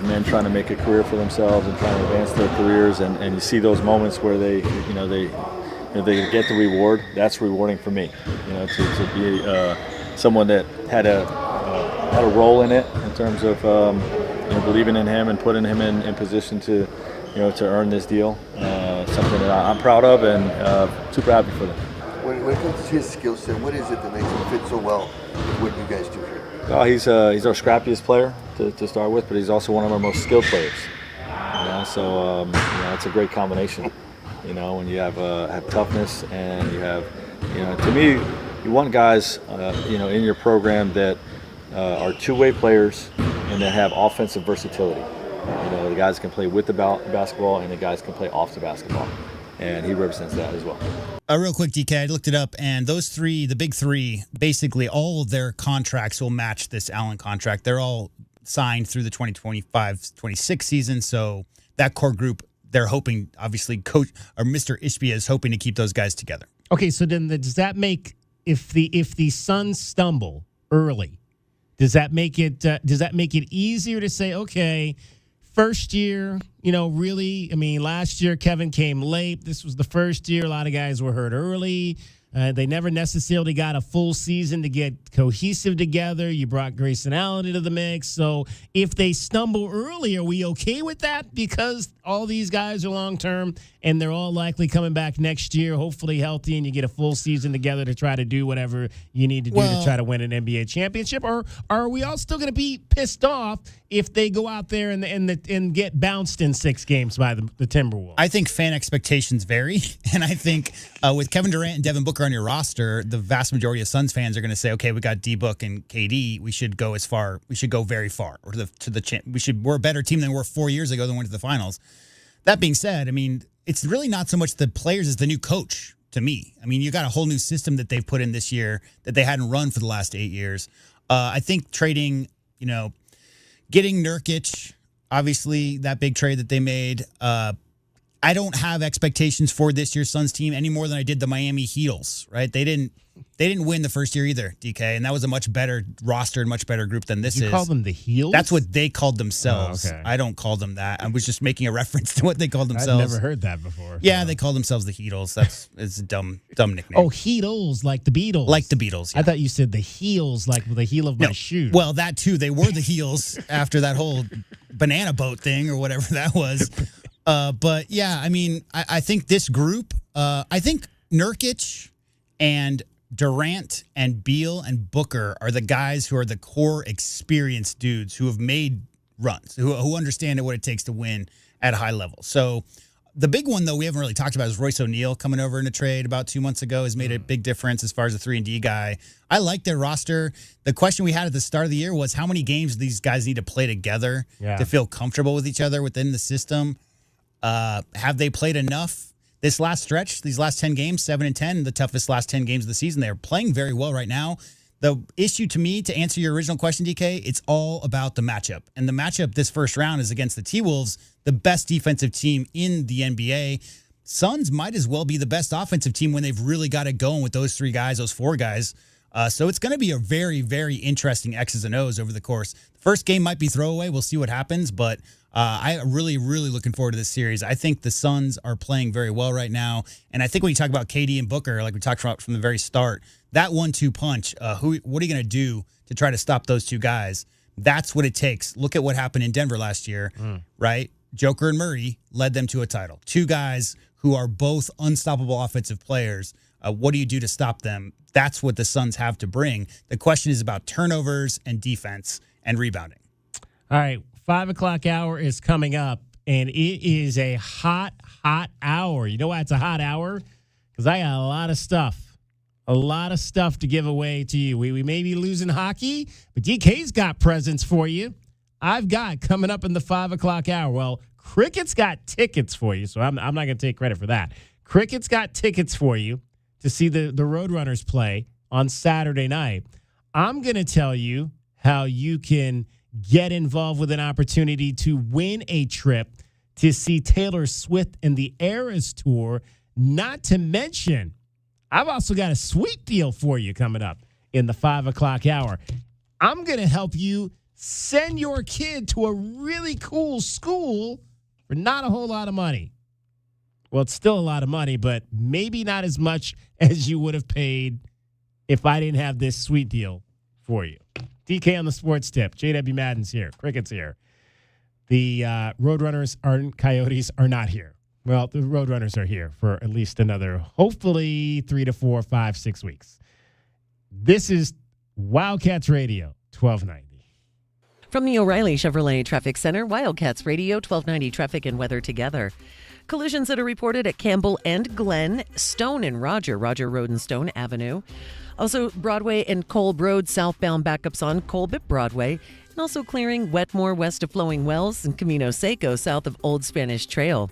men trying to make a career for themselves and trying to advance their careers, and you see those moments where they get the reward. That's rewarding for me. To be someone that had a role in it in terms of believing in him and putting him in position to earn this deal. Something that I'm proud of and super happy for them. When it comes to his skill set, what is it that makes him fit so well with what you guys do here? Oh, he's our scrappiest player to start with, but he's also one of our most skilled players. So it's a great combination. When you have toughness and you have, to me, you want guys, in your program that are two-way players and that have offensive versatility. The guys can play with the basketball and the guys can play off the basketball. And he represents that as well. Real quick, DK, I looked it up, and those three, the big three, basically all of their contracts will match this Allen contract. They're all signed through the 2025-26 season. So that core group, they're hoping, obviously, Coach or Mr. Ishbia is hoping to keep those guys together. Okay, so then does that make if the Suns stumble early, does that make it easier to say, okay, first year, really, last year Kevin came late. This was the first year. A lot of guys were hurt early. They never necessarily got a full season to get cohesive together. You brought Grayson Allen into the mix. So if they stumble early, are we okay with that? Because all these guys are long-term, and they're all likely coming back next year, hopefully healthy, and you get a full season together to try to do whatever you need to do to try to win an NBA championship? Or are we all still going to be pissed off if they go out there and get bounced in 6 games by the Timberwolves? I think fan expectations vary, and I think with Kevin Durant and Devin Booker on your roster, the vast majority of Suns fans are going to say, okay, we got D-Book and KD. We should go very far, or we're a better team than we were 4 years ago than went to the finals. That being said, it's really not so much the players as the new coach to me. You got a whole new system that they've put in this year that they hadn't run for the last 8 years. I think trading, getting Nurkic, obviously that big trade that they made, I don't have expectations for this year's Suns team any more than I did the Miami Heatles, right? They didn't win the first year either, DK, and that was a much better roster and much better group than this is. You call them the Heels? That's what they called themselves. Oh, okay. I don't call them that. I was just making a reference to what they called themselves. I've never heard that before. Yeah, they call themselves the Heatles. It's a dumb nickname. Oh, Heatles, like the Beatles. Like the Beatles, yeah. I thought you said the heels, like the heel of my shoe. Well, that too. They were the Heels after that whole banana boat thing or whatever that was. But yeah, I think this group, I think Nurkic and Durant and Beal and Booker are the guys who are the core experienced dudes who have made runs, who understand what it takes to win at a high level. So the big one, though, we haven't really talked about is Royce O'Neal coming over in a trade about 2 months ago has made a big difference as far as a 3-and-D guy. I like their roster. The question we had at the start of the year was how many games do these guys need to play together to feel comfortable with each other within the system? Have they played enough this last stretch, these last 10 games, 7-10, the toughest last 10 games of the season? They're playing very well right now. The issue to me, to answer your original question, DK, it's all about the matchup. And the matchup this first round is against the T-Wolves, the best defensive team in the NBA. Suns might as well be the best offensive team when they've really got it going with those 3 guys, those 4 guys. So it's going to be a very, very interesting X's and O's over the course. The first game might be throwaway. We'll see what happens, but I'm really, really looking forward to this series. I think the Suns are playing very well right now, and I think when you talk about KD and Booker, like we talked about from the very start, that 1-2 punch, what are you going to do to try to stop those 2 guys? That's what it takes. Look at what happened in Denver last year, right? Joker and Murray led them to a title. 2 guys who are both unstoppable offensive players. What do you do to stop them? That's what the Suns have to bring. The question is about turnovers and defense and rebounding. All right, 5 o'clock hour is coming up, and it is a hot hour. You know why it's a hot hour? Because I got a lot of stuff to give away to you. We may be losing hockey, but DK's got presents for you. I've got coming up in the 5 o'clock hour. Well, Cricket's got tickets for you, so I'm not going to take credit for that. Cricket's got tickets for you to see the Roadrunners play on Saturday night. I'm going to tell you how you can get involved with an opportunity to win a trip to see Taylor Swift and the Eras Tour. Not to mention, I've also got a sweet deal for you coming up in the 5 o'clock hour. I'm going to help you send your kid to a really cool school for not a whole lot of money. Well, it's still a lot of money, but maybe not as much as you would have paid if I didn't have this sweet deal for you. DK on the sports tip. JW Madden's here. Cricket's here. The Roadrunners Coyotes are not here. Well, the Roadrunners are here for at least another, hopefully 3 to 4, 5, 6 weeks. This is Wildcats Radio 1290. From the O'Reilly Chevrolet Traffic Center, Wildcats Radio 1290 traffic and weather together. Collisions that are reported at Campbell and Glen, Stone and Roger Road and Stone Avenue. Also, Broadway and Kolb Road southbound backups on Colbit Broadway. And also clearing Wetmore west of Flowing Wells and Camino Seco south of Old Spanish Trail.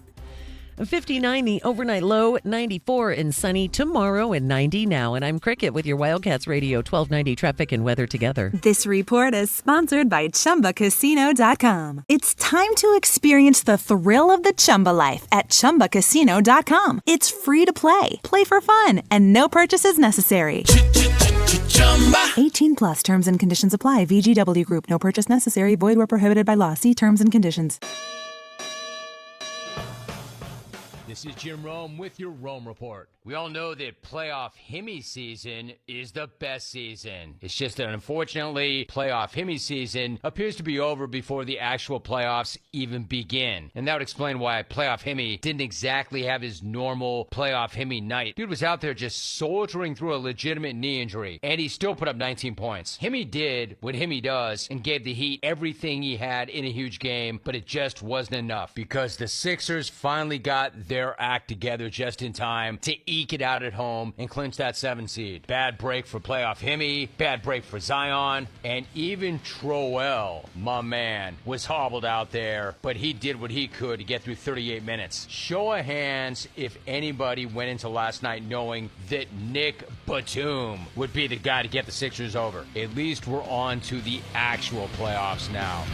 59 the overnight low, 94 and sunny tomorrow, and 90 now. And I'm Cricket with your Wildcats Radio 1290 traffic and weather together. This report is sponsored by ChumbaCasino.com. It's time to experience the thrill of the Chumba life at ChumbaCasino.com. It's free to play. Play for fun and no purchases necessary. 18 plus terms and conditions apply. VGW Group. No purchase necessary. Void where prohibited by law. See terms and conditions. This is Jim Rome with your Rome Report. We all know that playoff Hemi season is the best season. It's just that unfortunately, playoff Hemi season appears to be over before the actual playoffs even begin. And that would explain why playoff Hemi didn't exactly have his normal playoff Hemi night. Dude was out there just soldiering through a legitimate knee injury, and he still put up 19 points. Hemi did what Hemi does and gave the Heat everything he had in a huge game, but it just wasn't enough because the Sixers finally got their act together just in time to eke it out at home and clinch that 7 seed. Bad break for playoff Hemi, bad break for Zion, and even Troel, my man, was hobbled out there, but he did what he could to get through 38 minutes. Show of hands if anybody went into last night knowing that Nick Batum would be the guy to get the Sixers over. At least we're on to the actual playoffs now.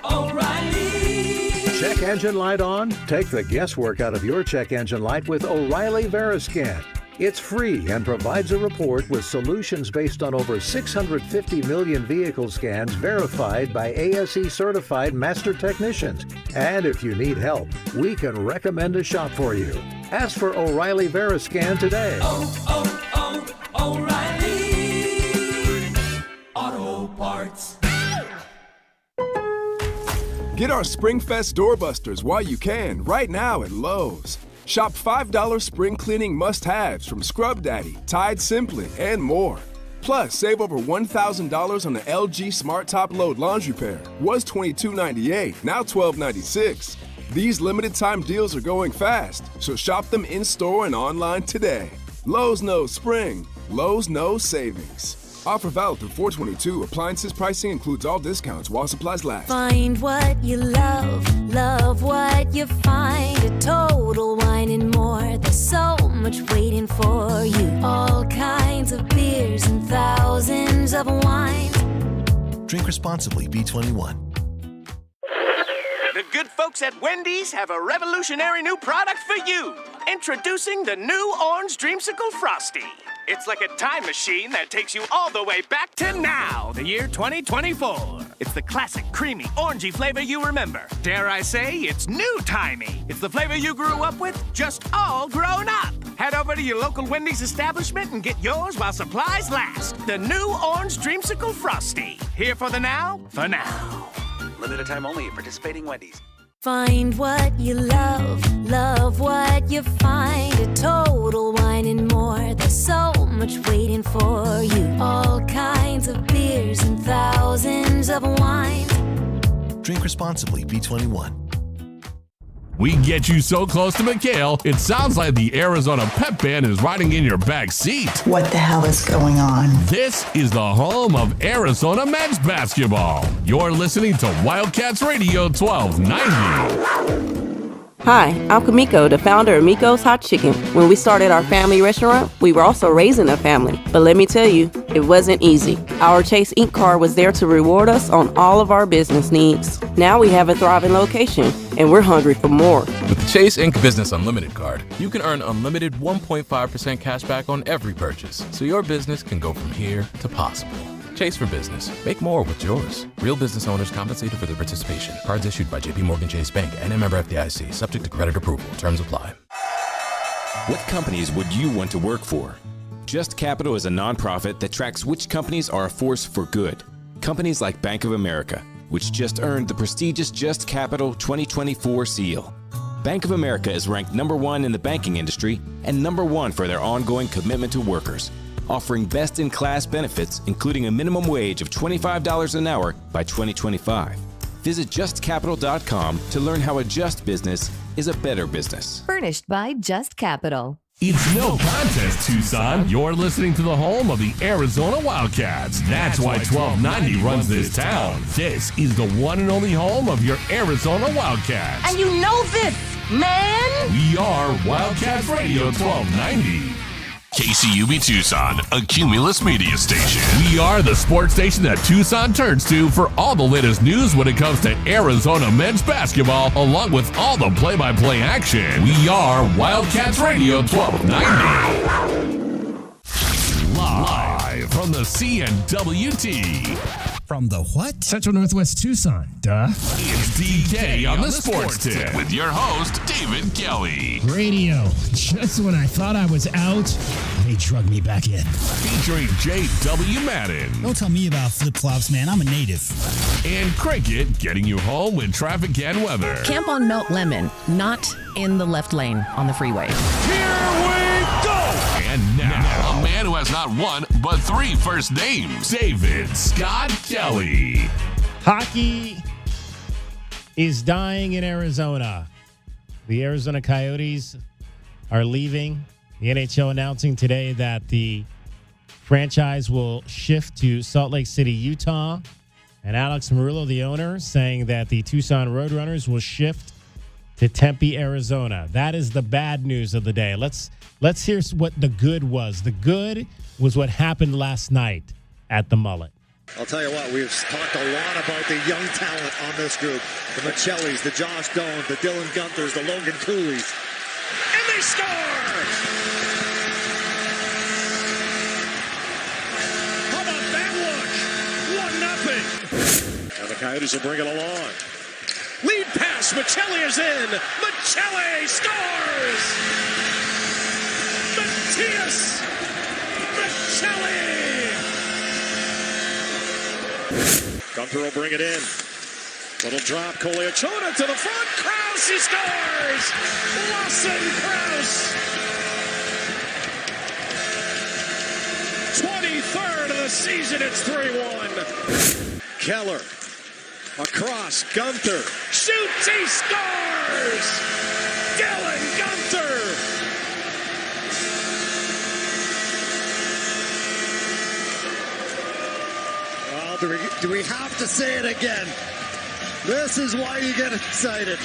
O'Reilly. Check engine light on? Take the guesswork out of your check engine light with O'Reilly Veriscan. It's free and provides a report with solutions based on over 650 million vehicle scans verified by ASE certified master technicians. And if you need help, we can recommend a shop for you. Ask for O'Reilly Veriscan today. O'Reilly Auto Parts. Get our SpringFest doorbusters while you can right now at Lowe's. Shop $5 spring cleaning must-haves from Scrub Daddy, Tide Simply, and more. Plus, save over $1,000 on the LG Smart Top Load laundry pair. Was $22.98, now $12.96. These limited-time deals are going fast, so shop them in-store and online today. Lowe's knows spring. Lowe's knows savings. Offer valid through 4/22. Appliances pricing includes all discounts while supplies last. Find what you love, love what you find. A Total Wine and More. There's so much waiting for you. All kinds of beers and thousands of wines. Drink responsibly, B21. The good folks at Wendy's have a revolutionary new product for you. Introducing the new Orange Dreamsicle Frosty. It's like a time machine that takes you all the way back to now, the year 2024. It's the classic, creamy, orangey flavor you remember. Dare I say, it's new-timey. It's the flavor you grew up with, just all grown up. Head over to your local Wendy's establishment and get yours while supplies last. The new Orange Dreamsicle Frosty. Here for the now, for now. Limited time only at participating Wendy's. Find what you love, love what you find. A Total Wine and More. There's so much waiting for you. All kinds of beers and thousands of wines. Drink responsibly, B21. We get you so close to McHale, it sounds like the Arizona Pep Band is riding in your back seat. What the hell is going on? This is the home of Arizona men's basketball. You're listening to Wildcats Radio 1290. Hi, I'm Kamiko, the founder of Miko's Hot Chicken. When we started our family restaurant, we were also raising a family. But let me tell you, it wasn't easy. Our Chase Inc. card was there to reward us on all of our business needs. Now we have a thriving location, and we're hungry for more. With the Chase Inc. Business Unlimited card, you can earn unlimited 1.5% cash back on every purchase, so your business can go from here to possible. Chase for business. Make more with yours. Real business owners compensated for their participation. Cards issued by J.P. Morgan Chase Bank and a member FDIC. Subject to credit approval. Terms apply. What companies would you want to work for? Just Capital is a nonprofit that tracks which companies are a force for good. Companies like Bank of America, which just earned the prestigious Just Capital 2024 seal. Bank of America is ranked #1 in the banking industry and #1 for their ongoing commitment to workers, offering best-in-class benefits, including a minimum wage of $25 an hour by 2025. Visit justcapital.com to learn how a just business is a better business. Furnished by Just Capital. It's no contest, Tucson. You're listening to the home of the Arizona Wildcats. That's why 1290 runs this town. This is the one and only home of your Arizona Wildcats. And you know this, man! We are Wildcats Radio 1290. KCUB Tucson, a Cumulus media station. We are the sports station that Tucson turns to for all the latest news when it comes to Arizona men's basketball, along with all the play-by-play action. We are Wildcats Radio 1290. Live from the CNWT. From the what? Central Northwest Tucson. Duh. It's DK on the Sports Tip with your host, David Kelly. Radio. Just when I thought I was out, they drug me back in. Featuring J.W. Madden. Don't tell me about flip-flops, man. I'm a native. And Cricket getting you home with traffic and weather. Camp on Melt Lemon, not in the left lane on the freeway. Here we go! And now, a man who has not one, but 3 first names, David Scott Kelly. Hockey is dying in Arizona. The Arizona Coyotes are leaving. The NHL announcing today that the franchise will shift to Salt Lake City, Utah. And Alex Meruelo, the owner, saying that the Tucson Roadrunners will shift to Tempe, Arizona. That is the bad news of the day. Let's hear what the good was. The good was what happened last night at the Mullett. I'll tell you what, we've talked a lot about the young talent on this group. The Michellis, the Josh Dones, the Dylan Gunthers, the Logan Cooleys. And they score! How about that look? 1-0. And the Coyotes will bring it along. Lead pass, Michelli is in. Michelli scores! Matthias Michelli! Gunther will bring it in. Little drop, Koliachona to the front. Krause, he scores! Lawson Krause! 23rd of the season, it's 3-1. Keller, across, Gunther, shoots, he scores! Dylan Gunther! Well, do we have to say it again? This is why you get excited.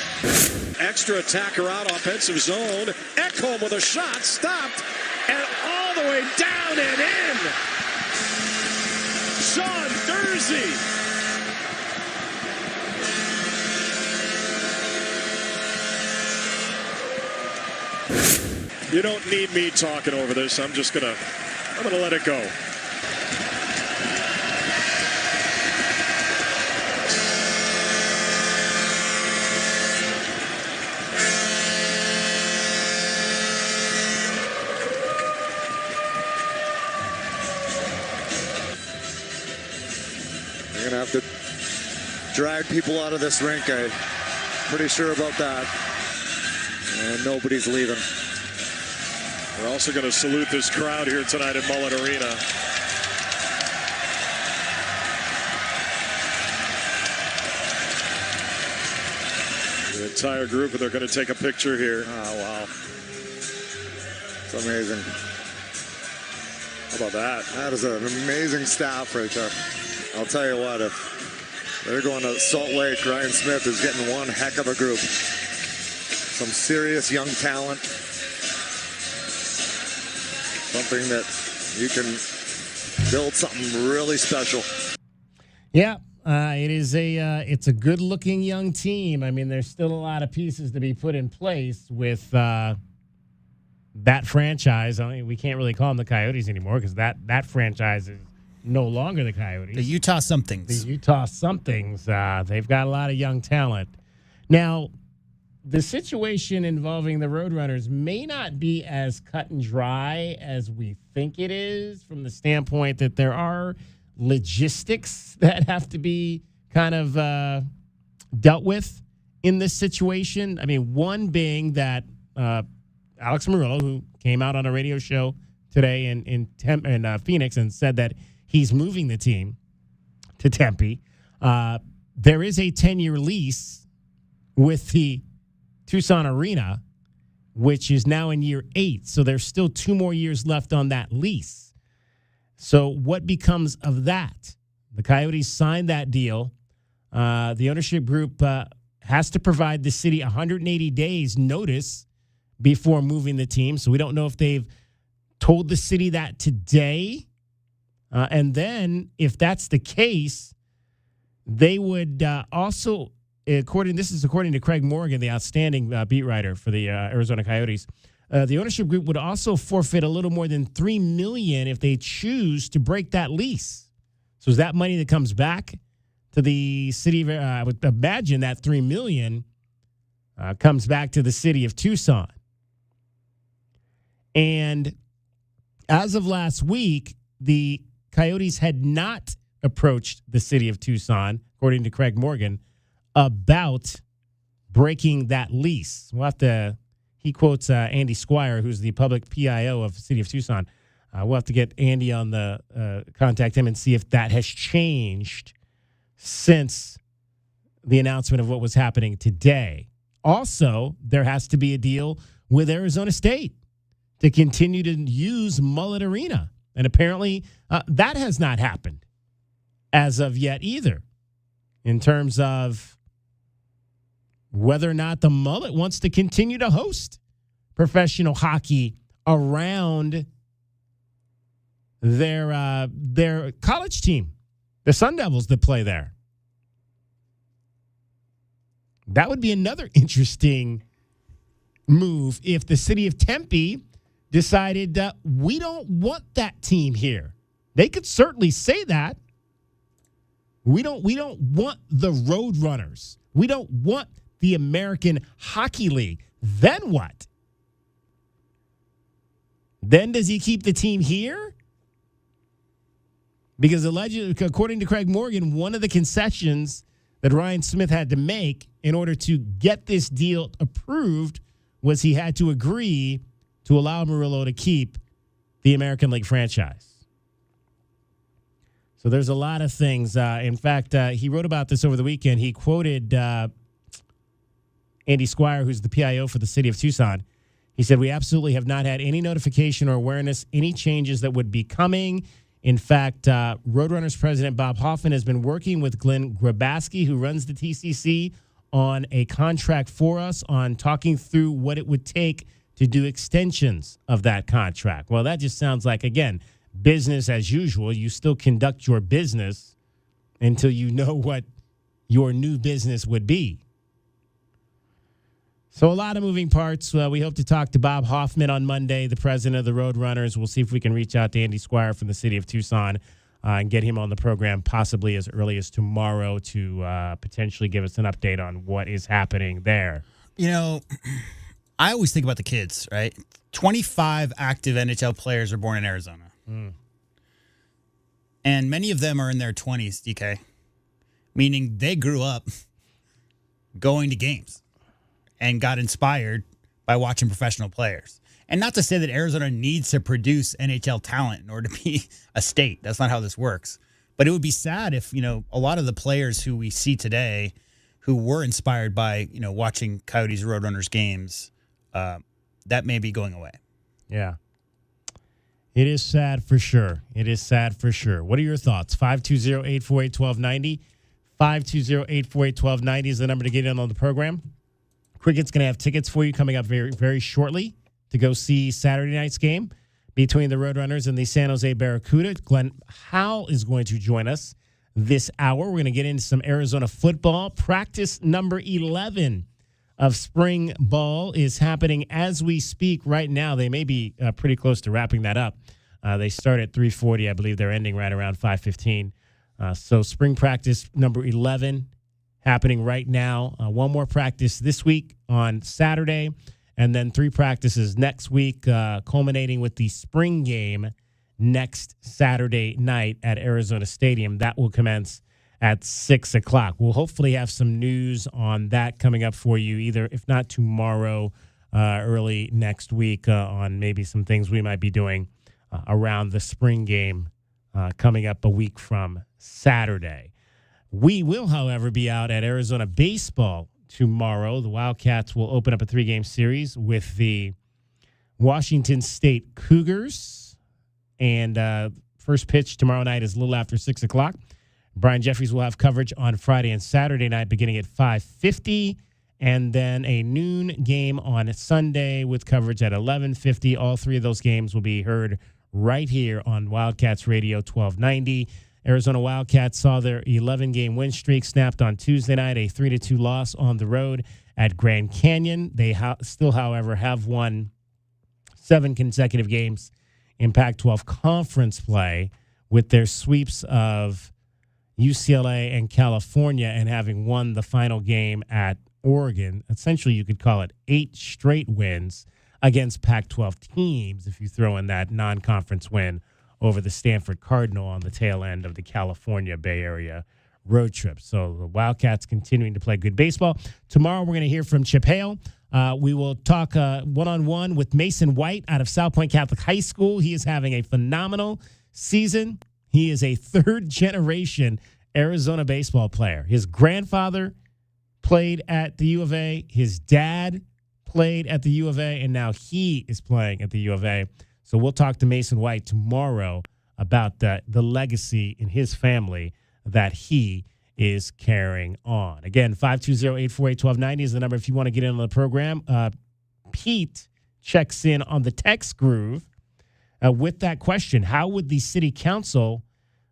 Extra attacker out, offensive zone. Ekholm with a shot, stopped, and all the way down and in. Sean Thursey. You don't need me talking over this. I'm gonna let it go. You're gonna have to drag people out of this rink. I'm pretty sure about that. And nobody's leaving. We're also going to salute this crowd here tonight at Mullett Arena. The entire group, and they're going to take a picture here. Oh, wow. It's amazing. How about that? That is an amazing staff right there. I'll tell you what, if they're going to Salt Lake, Ryan Smith is getting one heck of a group. Some serious young talent. Something that you can build something really special. Yeah, it's a good-looking young team. I mean, there's still a lot of pieces to be put in place with that franchise. I mean, we can't really call them the Coyotes anymore because that franchise is no longer the Coyotes. The Utah Somethings. They've got a lot of young talent. Now, the situation involving the Roadrunners may not be as cut and dry as we think it is, from the standpoint that there are logistics that have to be kind of dealt with in this situation. I mean, one being that Alex Meruelo, who came out on a radio show today in Phoenix and said that he's moving the team to Tempe. There is a 10-year lease with the Tucson Arena, which is now in year 8. So there's still 2 more years left on that lease. So what becomes of that? The Coyotes signed that deal. The ownership group has to provide the city 180 days notice before moving the team. So we don't know if they've told the city that today. And then if that's the case, they would also, according to Craig Morgan, the outstanding beat writer for the Arizona Coyotes, the ownership group would also forfeit a little more than $3 million if they choose to break that lease. So is that money that comes back to the city of, I would imagine that $3 million comes back to the city of Tucson. And as of last week, the Coyotes had not approached the city of Tucson, according to Craig Morgan, about breaking that lease. We'll have to, he quotes Andy Squire, who's the public PIO of the city of Tucson. We'll have to get Andy on the, contact him and see if that has changed since the announcement of what was happening today. Also, there has to be a deal with Arizona State to continue to use Mullett Arena. And apparently that has not happened as of yet either, in terms of whether or not the Mullett wants to continue to host professional hockey around their college team, the Sun Devils that play there. That would be another interesting move if the city of Tempe decided that we don't want that team here. They could certainly say that. We don't want the Roadrunners. We don't want the American Hockey League. Then what? Then does he keep the team here? Because allegedly, according to Craig Morgan, one of the concessions that Ryan Smith had to make in order to get this deal approved was he had to agree to allow Meruelo to keep the American League franchise. So there's a lot of things. In fact, he wrote about this over the weekend. He quoted Andy Squire, who's the PIO for the city of Tucson. He said, "We absolutely have not had any notification or awareness, any changes that would be coming. In fact, Roadrunners president Bob Hoffman has been working with Glenn Grabaski, who runs the TCC, on a contract for us, on talking through what it would take to do extensions of that contract." Well, that just sounds like, again, business as usual. You still conduct your business until you know what your new business would be. So a lot of moving parts. We hope to talk to Bob Hoffman on Monday, the president of the Roadrunners. We'll see if we can reach out to Andy Squire from the city of Tucson and get him on the program possibly as early as tomorrow to potentially give us an update on what is happening there. You know, I always think about the kids, right? 25 active NHL players are born in Arizona. And many of them are in their 20s, DK, meaning they grew up going to games and got inspired by watching professional players. And not to say that Arizona needs to produce NHL talent in order to be a state. That's not how this works. But it would be sad if, you know, a lot of the players who we see today who were inspired by, you know, watching Coyotes Roadrunners games, that may be going away. Yeah. It is sad for sure. It is sad for sure. What are your thoughts? 520-848-1290. 520-848-1290 is the number to get in on the program. Cricket's going to have tickets for you coming up very, very shortly to go see Saturday night's game between the Roadrunners and the San Jose Barracuda. Glenn Howell is going to join us this hour. We're going to get into some Arizona football. Practice number 11 of spring ball is happening as we speak right now. They may be pretty close to wrapping that up. They start at 3:40. I believe they're ending right around 5:15. So spring practice number 11 happening right now. One more practice this week on Saturday, and then 3 practices next week, culminating with the spring game next Saturday night at Arizona Stadium. That will commence at 6 o'clock. We'll hopefully have some news on that coming up for you, either, if not tomorrow, early next week, on maybe some things we might be doing around the spring game coming up a week from Saturday. We will, however, be out at Arizona baseball tomorrow. The Wildcats will open up a 3-game series with the Washington State Cougars. And first pitch tomorrow night is a little after 6 o'clock. Brian Jeffries will have coverage on Friday and Saturday night beginning at 5:50. And then a noon game on Sunday with coverage at 11:50. All three of those games will be heard right here on Wildcats Radio 1290. Arizona Wildcats saw their 11-game win streak snapped on Tuesday night, a 3-2 loss on the road at Grand Canyon. They still, however, have won 7 consecutive games in Pac-12 conference play with their sweeps of UCLA and California and having won the final game at Oregon. Essentially, you could call it 8 straight wins against Pac-12 teams if you throw in that non-conference win over the Stanford Cardinal on the tail end of the California Bay Area road trip. So the Wildcats continuing to play good baseball. Tomorrow we're going to hear from Chip Hale. We will talk one-on-one with Mason White out of South Point Catholic High School. He is having a phenomenal season. He is a third-generation Arizona baseball player. His grandfather played at the U of A. His dad played at the U of A, and now he is playing at the U of A. So we'll talk to Mason White tomorrow about the legacy in his family that he is carrying on. Again, 520-848-1290 is the number if you want to get in on the program. Pete checks in on the text groove with that question. How would the city council,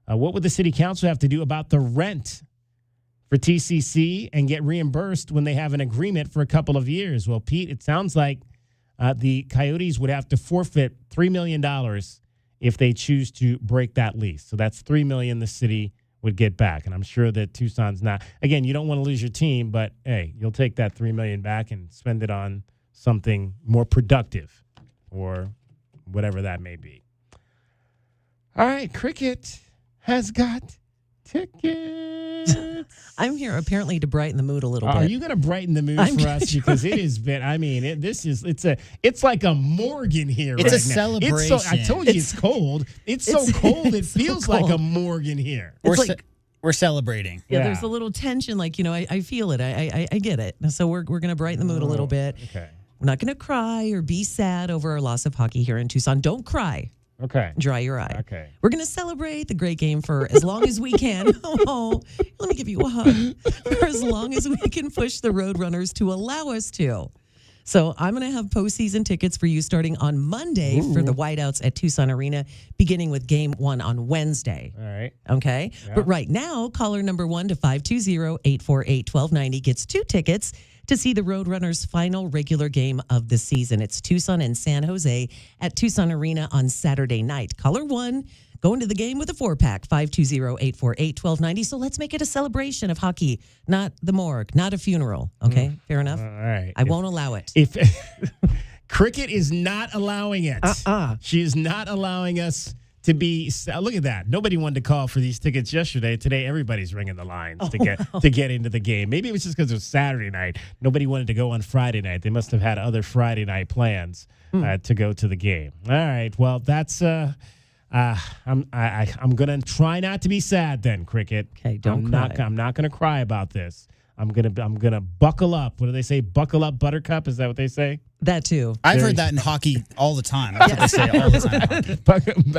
what would the city council have to do about the rent for TCC and get reimbursed when they have an agreement for a couple of years? Well, Pete, it sounds like the Coyotes would have to forfeit $3 million if they choose to break that lease. So that's $3 million the city would get back. And I'm sure that Tucson's not. Again, you don't want to lose your team, but, hey, you'll take that $3 million back and spend it on something more productive or whatever that may be. All right, Cricket has got tickets. I'm here apparently to brighten the mood a little bit. Are you going to brighten the mood for us? Because it has been, I mean, it's like a Morgan here it's right a now. celebration. I told you it's cold. It's so cold, it feels so cold. like a Morgan here. We're celebrating. Yeah, there's a little tension. Like, I feel it. I get it. So we're going to brighten the mood a little bit. Okay. We're not going to cry or be sad over our loss of hockey here in Tucson. Don't cry. Okay. Dry your eye. Okay. We're going to celebrate the great game for as long as we can. Oh, let me give you a hug. For as long as we can push the Roadrunners to allow us to. So I'm going to have postseason tickets for you starting on Monday for the Whiteouts at Tucson Arena, beginning with Game 1 on Wednesday. All right. Okay? Yeah. But right now, caller number 1 to 520-848-1290 gets 2 tickets to see the Roadrunners' final regular game of the season. It's Tucson and San Jose at Tucson Arena on Saturday night. Caller 1, going to the game with a 4-pack, 520-848-1290. So let's make it a celebration of hockey, not the morgue, not a funeral. Okay, fair enough? All right. I won't allow it. If Cricket is not allowing it. She is not allowing us to be. Look at that. Nobody wanted to call for these tickets yesterday. Today, everybody's ringing the lines to get into the game. Maybe it was just because it was Saturday night. Nobody wanted to go on Friday night. They must have had other Friday night plans to go to the game. All right. Well, that's. I'm gonna try not to be sad then, Cricket. Okay, don't cry. I'm not gonna cry about this. I'm gonna buckle up. What do they say? Buckle up, Buttercup. Is that what they say? That too. I've heard that in hockey all the time. That's what they say all the time in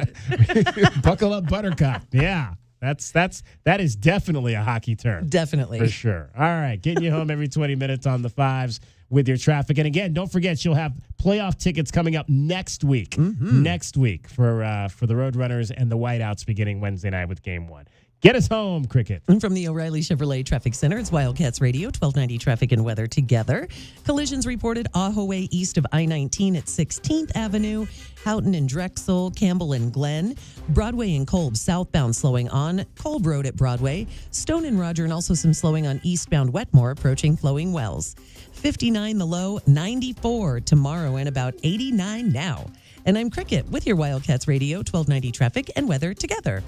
hockey. Buckle up, Buttercup. Yeah. That is definitely a hockey term. Definitely. For sure. All right. Getting you home every 20 minutes on the 5s with your traffic. And again, don't forget, you'll have playoff tickets coming up next week. Next week for the Roadrunners and the Whiteouts beginning Wednesday night with Game 1. Get us home, Cricket. From the O'Reilly Chevrolet Traffic Center, it's Wildcats Radio, 1290 Traffic and Weather together. Collisions reported Ajo Way east of I-19 at 16th Avenue, Houghton and Drexel, Campbell and Glen, Broadway and Kolb southbound slowing on, Kolb Road at Broadway, Stone and Roger, and also some slowing on eastbound Wetmore approaching Flowing Wells. 59 the low, 94 tomorrow, and about 89 now. And I'm Cricket with your Wildcats Radio, 1290 Traffic and Weather together.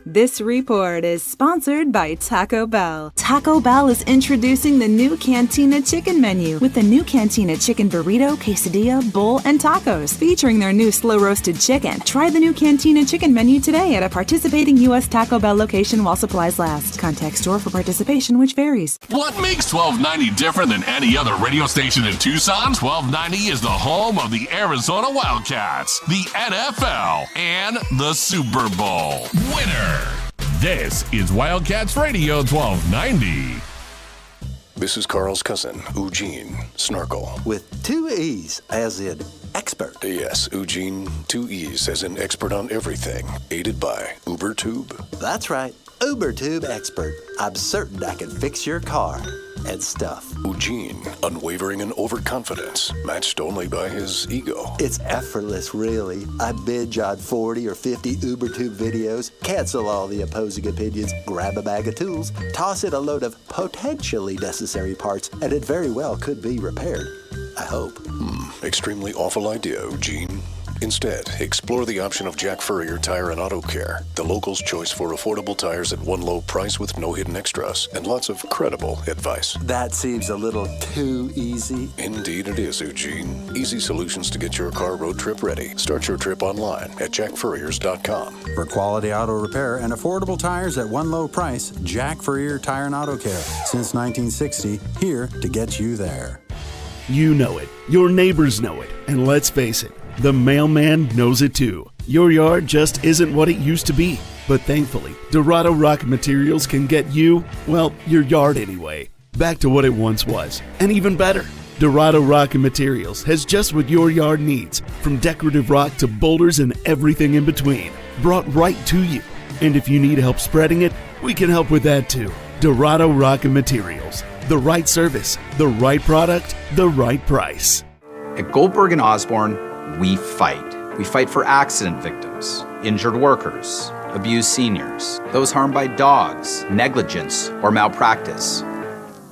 This report is sponsored by Taco Bell. Taco Bell is introducing the new Cantina Chicken menu with the new Cantina Chicken Burrito, Quesadilla, Bowl, and Tacos, featuring their new slow-roasted chicken. Try the new Cantina Chicken menu today at a participating U.S. Taco Bell location while supplies last. Contact store for participation, which varies. What makes 1290 different than any other radio station in Tucson? 1290 is the home of the Arizona Wildcats, the NFL, and the Super Bowl. Winner! This is Wildcats Radio 1290. This is Carl's cousin, Eugene Snarkle. With 2 E's, as in expert. Yes, Eugene, 2 E's, as in expert on everything, aided by UberTube. That's right, UberTube expert. I'm certain I can fix your car and stuff. Eugene, unwavering in overconfidence, matched only by his ego. It's effortless, really. I binge on 40 or 50 UberTube videos, cancel all the opposing opinions, grab a bag of tools, toss in a load of potentially necessary parts, and it very well could be repaired. I hope. Extremely awful idea, Eugene. Instead, explore the option of Jack Furrier Tire and Auto Care, the locals' choice for affordable tires at one low price with no hidden extras and lots of credible advice. That seems a little too easy. Indeed it is, Eugene. Easy solutions to get your car road trip ready. Start your trip online at jackfurriers.com. For quality auto repair and affordable tires at one low price, Jack Furrier Tire and Auto Care. Since 1960, here to get you there. You know it. Your neighbors know it. And let's face it, the mailman knows it too. Your yard just isn't what it used to be. But thankfully, Dorado Rocket Materials can get you, well, your yard anyway, back to what it once was. And even better, Dorado Rocket Materials has just what your yard needs, from decorative rock to boulders and everything in between, brought right to you. And if you need help spreading it, we can help with that too. Dorado Rocket Materials. The right service, the right product, the right price. At Goldberg and Osborne, we fight. We fight for accident victims, injured workers, abused seniors, those harmed by dogs, negligence, or malpractice.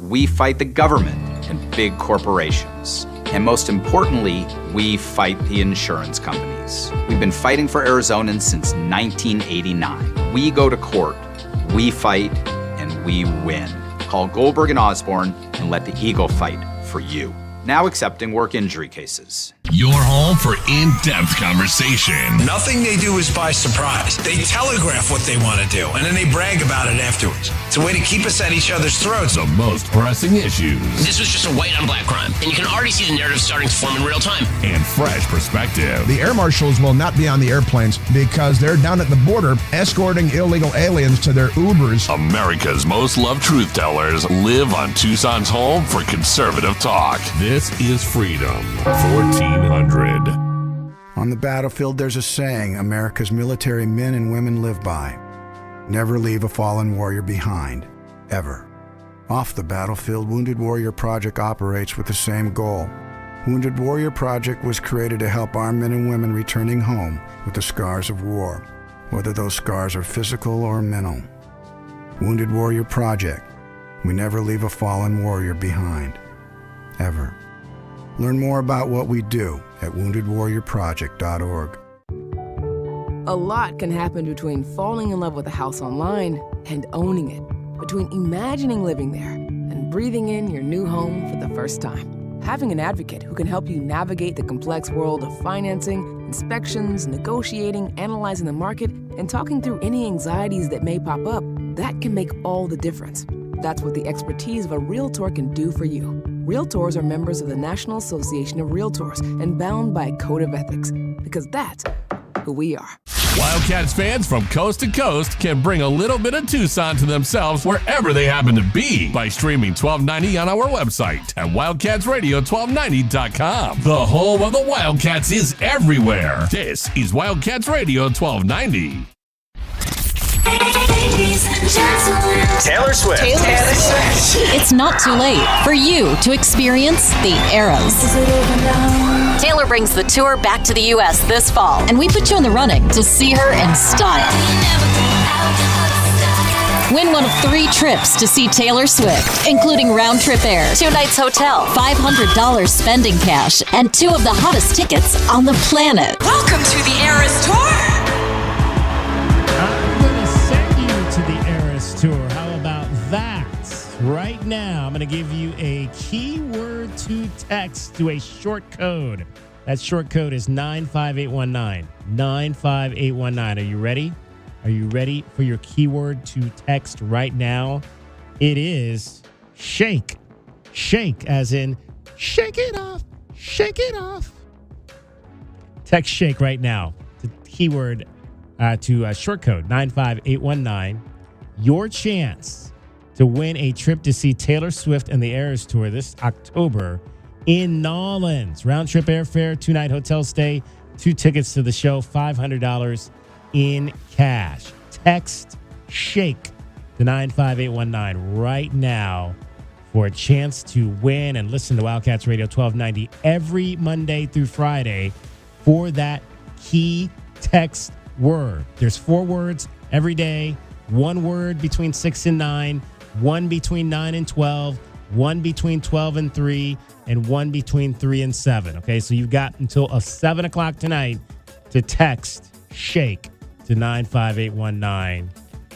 We fight the government and big corporations. And most importantly, we fight the insurance companies. We've been fighting for Arizonans since 1989. We go to court, we fight, and we win. Call Goldberg and Osborne and let the Eagle fight for you. Now accepting work injury cases. Your home for in-depth conversation. Nothing they do is by surprise. They telegraph what they want to do, and then they brag about it afterwards. It's a way to keep us at each other's throats. The most pressing issues. This was just a white on black crime, and you can already see the narrative starting to form in real time. And fresh perspective. The air marshals will not be on the airplanes because they're down at the border escorting illegal aliens to their Ubers. America's most loved truth tellers live on Tucson's home for conservative talk. This is Freedom 1400. On the battlefield, there's a saying America's military men and women live by. Never leave a fallen warrior behind, ever. Off the battlefield, Wounded Warrior Project operates with the same goal. Wounded Warrior Project was created to help our men and women returning home with the scars of war, whether those scars are physical or mental. Wounded Warrior Project. We never leave a fallen warrior behind, ever. Learn more about what we do at woundedwarriorproject.org. A lot can happen between falling in love with a house online and owning it, between imagining living there and breathing in your new home for the first time. Having an advocate who can help you navigate the complex world of financing, inspections, negotiating, analyzing the market, and talking through any anxieties that may pop up, that can make all the difference. That's what the expertise of a Realtor can do for you. Realtors are members of the National Association of Realtors and bound by a code of ethics, because that's who we are. Wildcats fans from coast to coast can bring a little bit of Tucson to themselves wherever they happen to be by streaming 1290 on our website at wildcatsradio1290.com. The home of the Wildcats is everywhere. This is Wildcats Radio 1290. Taylor Swift. It's not too late for you to experience the Eras. Taylor brings the tour back to the U.S. this fall, and we put you in the running to see her in style. Win one of 3 trips to see Taylor Swift, including round-trip air, 2 nights hotel, $500 spending cash, and 2 of the hottest tickets on the planet. Welcome to the Eras Tour. I'm going to say going to give you a keyword to text to a short code. That short code is 95819. 95819. Are you ready? Are you ready for your keyword to text right now? It is shake. Shake, as in shake it off. Shake it off. Text shake right now to keyword to short code 95819. Your chance to win a trip to see Taylor Swift and the Eras Tour this October in Nolens. Round trip airfare, 2-night hotel stay, 2 tickets to the show, $500 in cash. Text shake to 95819 right now for a chance to win and listen to Wildcats Radio 1290 every Monday through Friday for that key text word. There's 4 words every day, 1 word between 6 and 9, 1 between 9 and 12, 1 between 12 and 3, and 1 between 3 and 7. Okay, so you've got until 7 o'clock tonight to text shake to 95819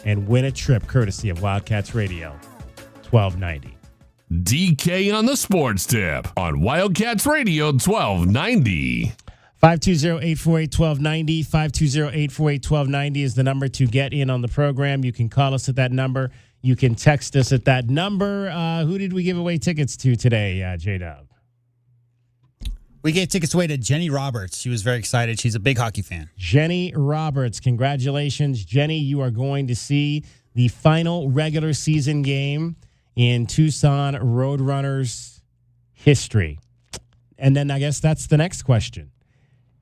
and win a trip courtesy of Wildcats Radio 1290. DK on the sports tip on Wildcats Radio 1290. 520-848-1290. 520-848-1290 is the number to get in on the program. You can call us at that number. You can text us at that number. Who did we give away tickets to today, J-Dub? We gave tickets away to Jenny Roberts. She was very excited. She's a big hockey fan. Jenny Roberts. Congratulations, Jenny. You are going to see the final regular season game in Tucson Roadrunners history. And then I guess that's the next question.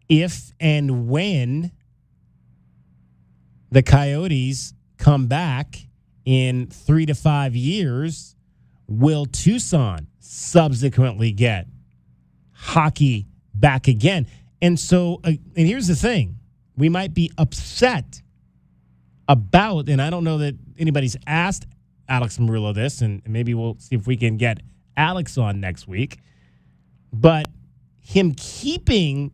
If and when the Coyotes come back in 3 to 5 years, will Tucson subsequently get hockey back again? And so, and here's the thing. We might be upset about, and I don't know that anybody's asked Alex Meruelo this, and maybe we'll see if we can get Alex on next week, but him keeping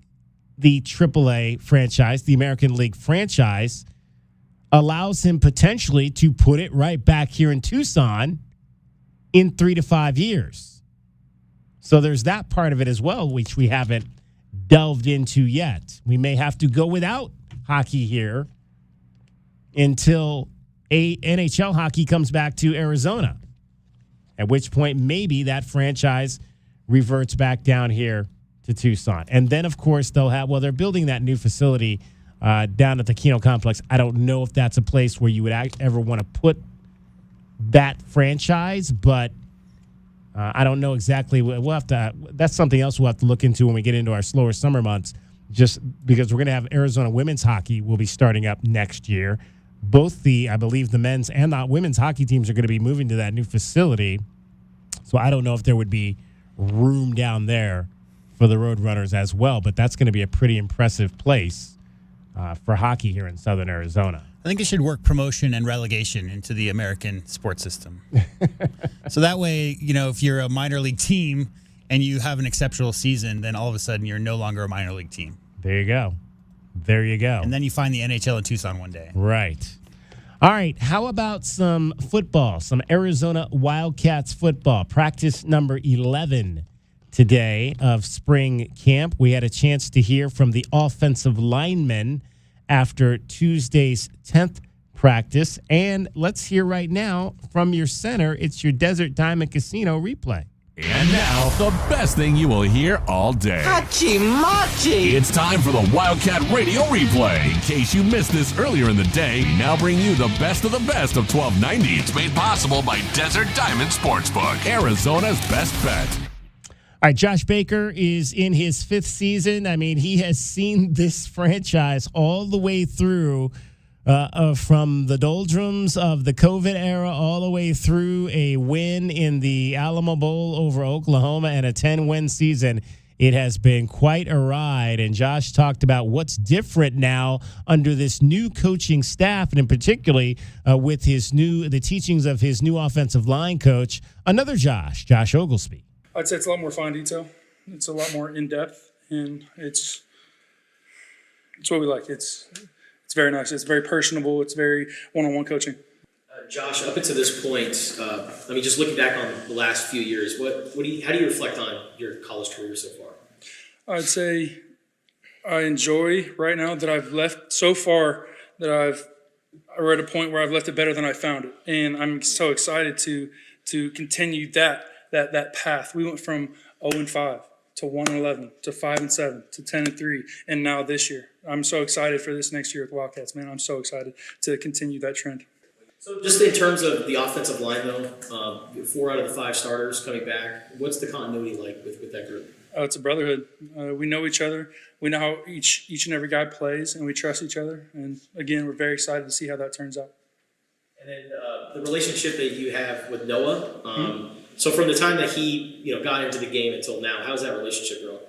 the AAA franchise, the American League franchise, allows him potentially to put it right back here in Tucson in 3 to 5 years. So there's that part of it as well, which we haven't delved into yet. We may have to go without hockey here until NHL hockey comes back to Arizona, at which point maybe that franchise reverts back down here to Tucson. And then, of course, they're building that new facility down at the Keno Complex. I don't know if that's a place where you would ever want to put that franchise, but I don't know exactly. We'll have to. That's something else we'll have to look into when we get into our slower summer months, just because we're going to have Arizona women's hockey will be starting up next year. Both I believe the men's and the women's hockey teams are going to be moving to that new facility. So I don't know if there would be room down there for the Roadrunners as well, but that's going to be a pretty impressive place for hockey here in Southern Arizona. I think it should work promotion and relegation into the American sports system. So that way, if you're a minor league team and you have an exceptional season, then all of a sudden you're no longer a minor league team. There you go. There you go. And then you find the NHL in Tucson one day. Right. All right. How about some football, some Arizona Wildcats football? Practice number 11 today of spring camp. We had a chance to hear from the offensive linemen after Tuesday's 10th practice. And let's hear right now from your center. It's your Desert Diamond Casino replay. And now, the best thing you will hear all day. Hachi-machi! It's time for the Wildcat Radio Replay. In case you missed this earlier in the day, we now bring you the best of 1290. It's made possible by Desert Diamond Sportsbook, Arizona's best bet. All right, Josh Baker is in his 5th season. I mean, he has seen this franchise all the way through from the doldrums of the COVID era all the way through a win in the Alamo Bowl over Oklahoma and a 10-win season. It has been quite a ride, and Josh talked about what's different now under this new coaching staff, and in particularly with the teachings of his new offensive line coach, another Josh Oglesby. I'd say it's a lot more fine detail. It's a lot more in-depth, and it's what we like. It's very nice. It's very personable. It's very one-on-one coaching. Josh, up until this point, just looking back on the last few years, how do you reflect on your college career so far? I'd say I enjoy right now that I've left so far that we're at a point where I've left it better than I found it, and I'm so excited to continue that path. We went from 0-5 to 1-11 to 5-7 to 10-3, and now this year. I'm so excited for this next year with Wildcats, man. I'm so excited to continue that trend. So just in terms of the offensive line, though, 4 out of the 5 starters coming back, what's the continuity like with that group? It's a brotherhood. We know each other. We know how each and every guy plays, and we trust each other. And, again, we're very excited to see how that turns out. And then the relationship that you have with Noah, so from the time that he got into the game until now, how's that relationship growing?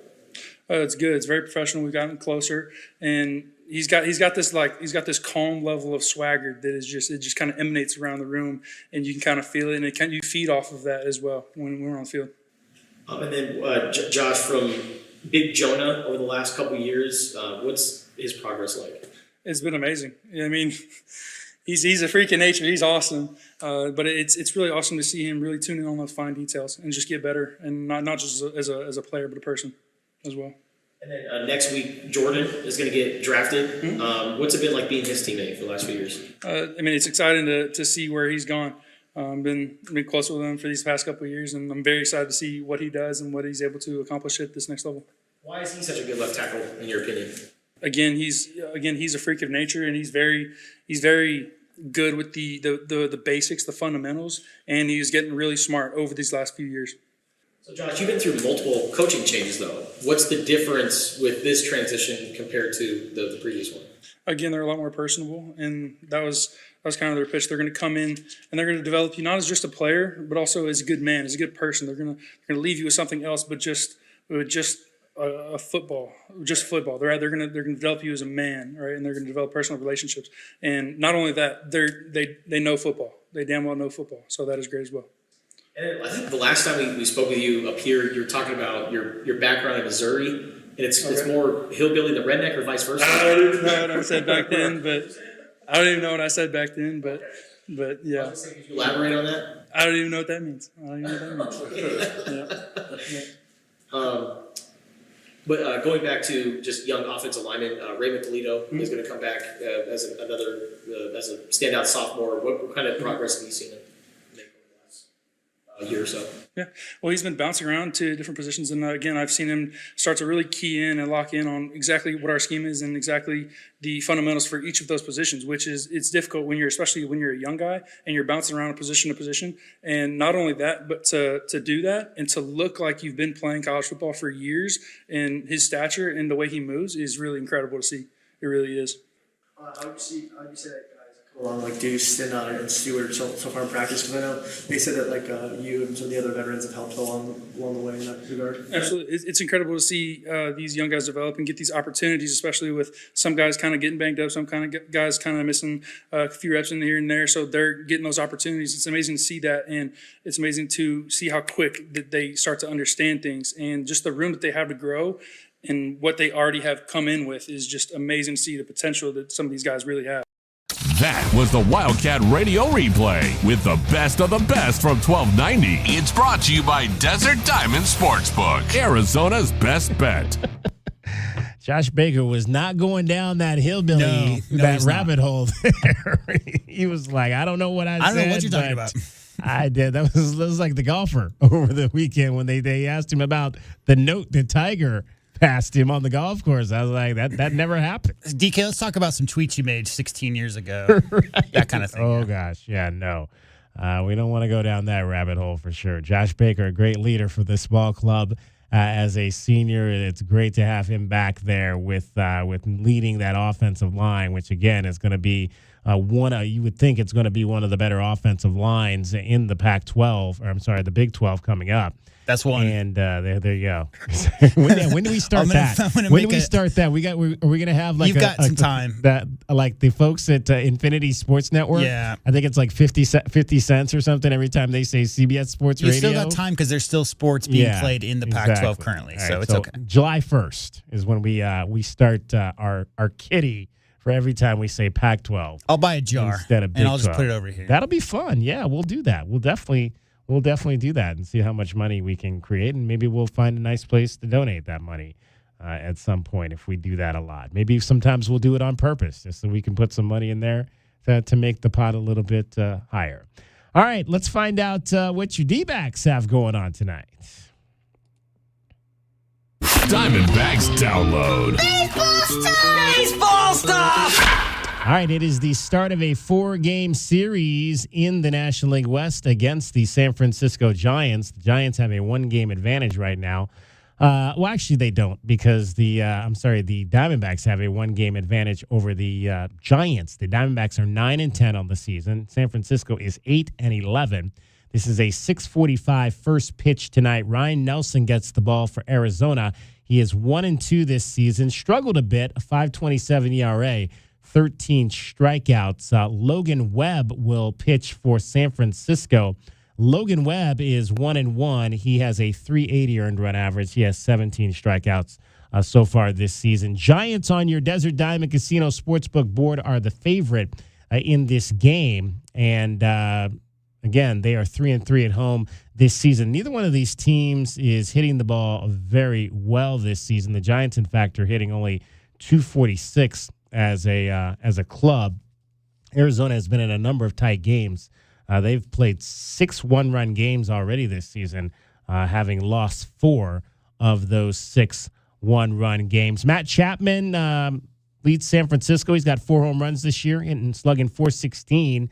It's good. It's very professional. We've gotten closer, and he's got this calm level of swagger that is just kind of emanates around the room, and you can kind of feel it, and you feed off of that as well when we're on the field. And then Josh, from Big Jonah over the last couple of years, what's his progress like? It's been amazing. I mean, he's a freak of nature. He's awesome, but it's really awesome to see him really tune in on those fine details and just get better, and not just as a player, but a person as well. And then next week, Jordan is going to get drafted. What's it been like being his teammate for the last few years? It's exciting to see where he's gone. Been close with him for these past couple of years, and I'm very excited to see what he does and what he's able to accomplish at this next level. Why is he such a good left tackle, in your opinion? Again, he's a freak of nature, and he's very good with the basics, the fundamentals, and he's getting really smart over these last few years. So, Josh, you've been through multiple coaching changes, though. What's the difference with this transition compared to the previous one? Again, they're a lot more personable, and that was kind of their pitch. They're going to come in and they're going to develop you not as just a player, but also as a good man, as a good person. They're going to leave you with something else, but just football. They're going to develop you as a man, right? And they're going to develop personal relationships. And not only that, they know football. They damn well know football. So that is great as well. And I think the last time we spoke with you up here, you were talking about your background in Missouri, and it's more hillbilly than redneck, or vice versa. I don't even know what I said back then, but yeah. Could you elaborate on that? I don't even know what that means. But going back to just young offensive lineman, Raymond Toledo is going to come back as a standout sophomore. What kind of progress have you seen him make over the last year or so? Yeah, well, he's been bouncing around to different positions, and again, I've seen him start to really key in and lock in on exactly what our scheme is and exactly the fundamentals for each of those positions. Which is, it's difficult especially when you're a young guy and you're bouncing around position to position. And not only that, but to do that and to look like you've been playing college football for years, and his stature and the way he moves is really incredible to see. It really is. How would you say that guys come along like Deuce and Stewart so far in practice? Because I know they said that you and some of the other veterans have helped along the way in that regard. Absolutely, it's incredible to see these young guys develop and get these opportunities, especially with some guys kind of getting banged up, some kind of guys kind of missing a few reps in here and there. So they're getting those opportunities. It's amazing to see that, and it's amazing to see how quick that they start to understand things, and just the room that they have to grow. And what they already have come in with is just amazing to see the potential that some of these guys really have. That was the Wildcat Radio Replay with the best of the best from 1290. It's brought to you by Desert Diamond Sportsbook, Arizona's best bet. Josh Baker was not going down that hillbilly, that rabbit hole there. He was like, I don't know what I said. I don't know what you're talking about. I did. That was like the golfer over the weekend when they asked him about the note that Tiger passed him on the golf course. I was like, that never happened. DK, let's talk about some tweets you made 16 years ago. Right. That kind of thing. Oh, gosh. Yeah, no. We don't want to go down that rabbit hole for sure. Josh Baker, a great leader for this ball club as a senior. It's great to have him back there with leading that offensive line, which, again, is going to be you would think it's going to be one of the better offensive lines in the Pac-12, or I'm sorry, the Big 12 coming up. That's one. And there you go. when do we start that? When do we start that? Are we going to have like you've got some time that like the folks at Infinity Sports Network? Yeah, I think it's like 50 cents or something every time they say CBS Sports Radio. You still got time because there's still sports being played in the Pac-12 currently, so it's okay. July 1st is when we start our kitty for every time we say Pac-12. I'll buy a jar instead of Big and I'll just 12. put it over here. That'll be fun. Yeah, we'll do that. We'll definitely do that and see how much money we can create, and maybe we'll find a nice place to donate that money at some point if we do that a lot. Maybe sometimes we'll do it on purpose just so we can put some money in there to make the pot a little bit higher. All right, let's find out what your D-backs have going on tonight. Diamondbacks download. Baseball stuff! All right, it is the start of a 4-game series in the National League West against the San Francisco Giants. The Giants have a 1-game advantage right now. Well, actually, they don't because the Diamondbacks have a 1-game advantage over the Giants. The Diamondbacks are 9-10 on the season. San Francisco is 8-11. This is a 6:45 first pitch tonight. Ryan Nelson gets the ball for Arizona. He is 1-2 this season. Struggled a bit, a 5.27 ERA, 13 strikeouts. Logan Webb will pitch for San Francisco. Logan Webb is 1-1. He has a 380 earned run average. He has 17 strikeouts so far this season. Giants on your Desert Diamond Casino Sportsbook board are the favorite in this game. And again, they are 3-3 at home this season. Neither one of these teams is hitting the ball very well this season. The Giants, in fact, are hitting only 246 as a club. Arizona has been in a number of tight games. They've played 6 one-run games already this season, having lost 4 of those 6 one-run games. Matt Chapman leads San Francisco. He's got 4 home runs this year and slugging .416.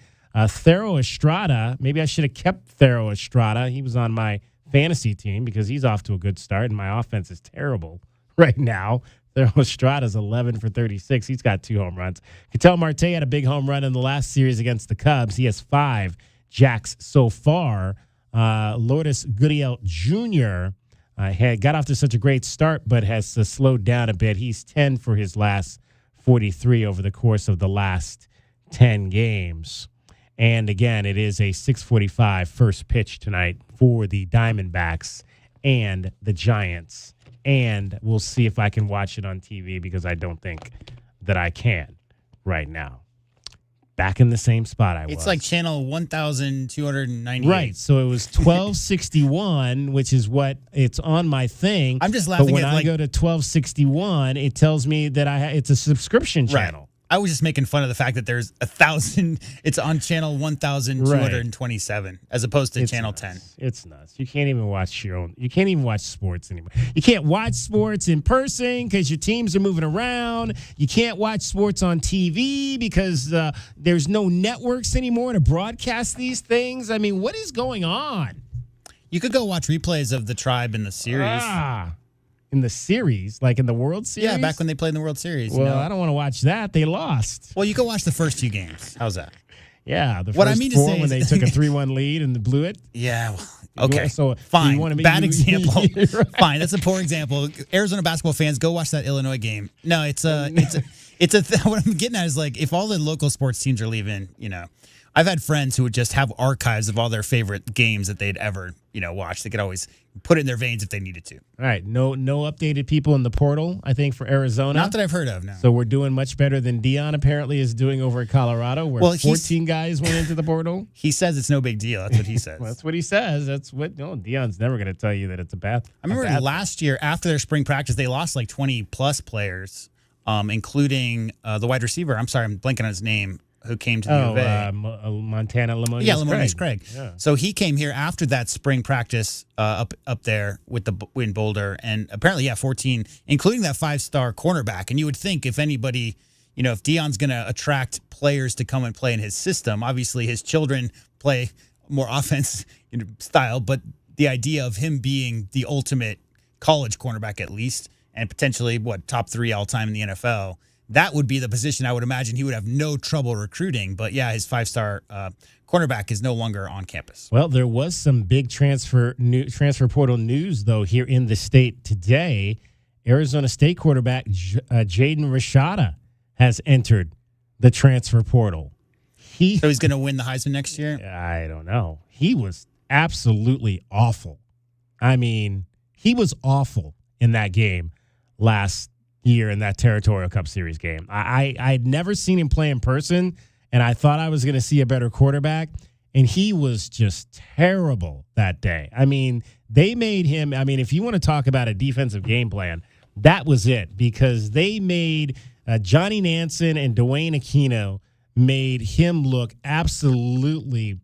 Thero Estrada, maybe I should have kept Thero Estrada. He was on my fantasy team because he's off to a good start, and my offense is terrible right now. Thero Estrada's 11 for 36. He's got 2 home runs. Ketel Marte had a big home run in the last series against the Cubs. He has 5 jacks so far. Lourdes Gurriel Jr. Got off to such a great start, but has slowed down a bit. He's 10 for his last 43 over the course of the last 10 games. And again, it is a 6:45 first pitch tonight for the Diamondbacks and the Giants. And we'll see if I can watch it on TV because I don't think that I can right now. Back in the same spot I was. It's like channel 1,298. Right. So it was 1261, which is what it's on my thing. I'm just laughing but when at I go to 1261, it tells me that it's a subscription channel. Right. I was just making fun of the fact that there's 1,000. It's on channel 1,227 as opposed to channel 10. It's nuts. You can't even watch You can't even watch sports anymore. You can't watch sports in person because your teams are moving around. You can't watch sports on TV because there's no networks anymore to broadcast these things. I mean, what is going on? You could go watch replays of the Tribe in the series. In the series, like in the World Series? Yeah, back when they played in the World Series. Well, I don't want to watch that. They lost. Well, you go watch the first 2 games. How's that? Yeah, the first 4 when they took a 3-1 lead and blew it. Yeah. Okay. So fine. You Bad example. Right. Fine. That's a poor example. Arizona basketball fans, go watch that Illinois game. No, it's what I'm getting at is like if all the local sports teams are leaving, I've had friends who would just have archives of all their favorite games that they'd ever, watch. They could always put it in their veins if they needed to. All right. No updated people in the portal, I think, for Arizona. Not that I've heard of, no. So we're doing much better than Dion apparently is doing over at Colorado, where 14 guys went into the portal. He says it's no big deal. That's what he says. Well, that's what he says. That's what Dion's never going to tell you that it's a bad. I remember last year after their spring practice, they lost like 20 plus players, including the wide receiver. I'm sorry, I'm blanking on his name. Who came to the U of A. Montana Lamonious Craig. Yeah, Lamonious Craig. Yeah. So he came here after that spring practice up there with in Boulder, and apparently, 14, including that 5-star cornerback. And you would think if anybody, if Dion's going to attract players to come and play in his system, obviously his children play more offense style, but the idea of him being the ultimate college cornerback at least, and potentially, top 3 all-time in the NFL, that would be the position I would imagine he would have no trouble recruiting. But, his 5-star cornerback is no longer on campus. Well, there was some big transfer portal news, though, here in the state today. Arizona State quarterback Jaden Rashada has entered the transfer portal. So he's going to win the Heisman next year? I don't know. He was absolutely awful. I mean, he was awful in that game last year in that Territorial Cup Series game. I'd never seen him play in person, and I thought I was going to see a better quarterback, and he was just terrible that day. I mean, they made him, I mean, if you want to talk about a defensive game plan, that was it, because they made Johnny Nansen and Dwayne Aquino made him look absolutely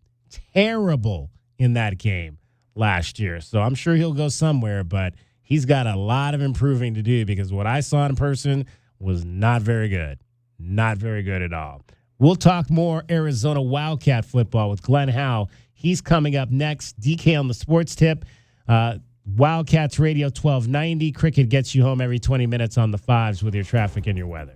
terrible in that game last year. So I'm sure he'll go somewhere, but he's got a lot of improving to do, because what I saw in person was not very good. Not very good at all. We'll talk more Arizona Wildcat football with Glenn Howe. He's coming up next. DK on the sports tip. Wildcats Radio 1290. Cricket gets you home every 20 minutes on the 5s with your traffic and your weather.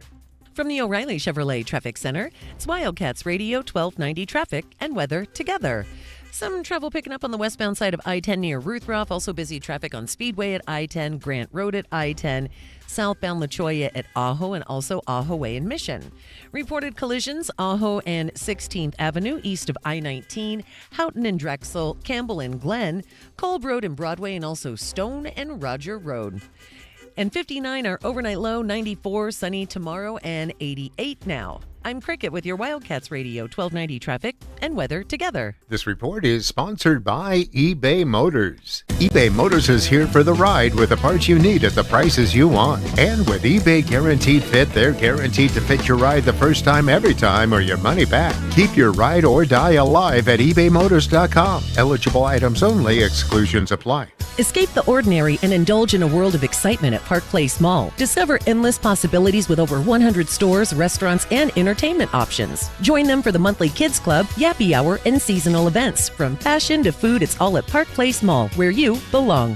From the O'Reilly Chevrolet Traffic Center, it's Wildcats Radio 1290 traffic and weather together. Some trouble picking up on the westbound side of I-10 near Ruthroff. Also busy traffic on Speedway at I-10, Grant Road at I-10, southbound La Cholla at Ajo, and also Ajo Way in Mission. Reported collisions, Ajo and 16th Avenue east of I-19, Houghton and Drexel, Campbell and Glen, Kolb Road and Broadway, and also Stone and Roger Road. And 59 our overnight low, 94 sunny tomorrow, and 88 now. I'm Cricket with your Wildcats Radio 1290 traffic and weather together. This report is sponsored by eBay Motors. eBay Motors is here for the ride with the parts you need at the prices you want. And with eBay Guaranteed Fit, they're guaranteed to fit your ride the first time, every time, or your money back. Keep your ride or die alive at ebaymotors.com. Eligible items only. Exclusions apply. Escape the ordinary and indulge in a world of excitement at Park Place Mall. Discover endless possibilities with over 100 stores, restaurants, and entertainment options. Join them for the monthly kids club, Yappy Hour, and seasonal events. From fashion to food, it's all at Park Place Mall, where you belong.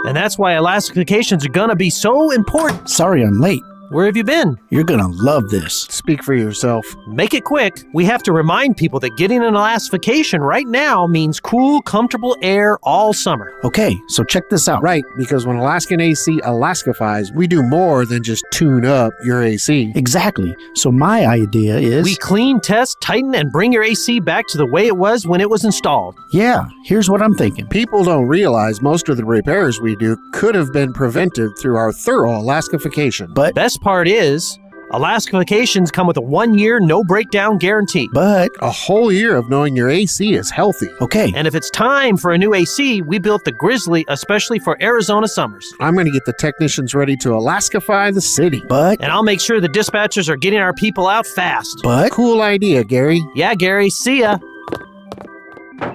And that's why Alaska vacations are gonna be so important. Sorry I'm late. Where have you been? You're gonna love this. Speak for yourself. Make it quick. We have to remind people that getting an Alaska vacation right now means cool, comfortable air all summer. Okay, so check this out. Right, because when Alaskan AC Alaskifies, we do more than just tune up your AC. Exactly. So my idea is... we clean, test, tighten, and bring your AC back to the way it was when it was installed. Yeah, here's what I'm thinking. People don't realize most of the repairs we do could have been prevented through our thorough Alaskification. But best part is, Alaska vacations come with a 1-year no breakdown guarantee. But a whole year of knowing your AC is healthy. Okay. And if it's time for a new AC, we built the Grizzly especially for Arizona summers. I'm going to get the technicians ready to Alaskify the city. But... and I'll make sure the dispatchers are getting our people out fast. But... cool idea, Gary. Yeah, Gary. See ya.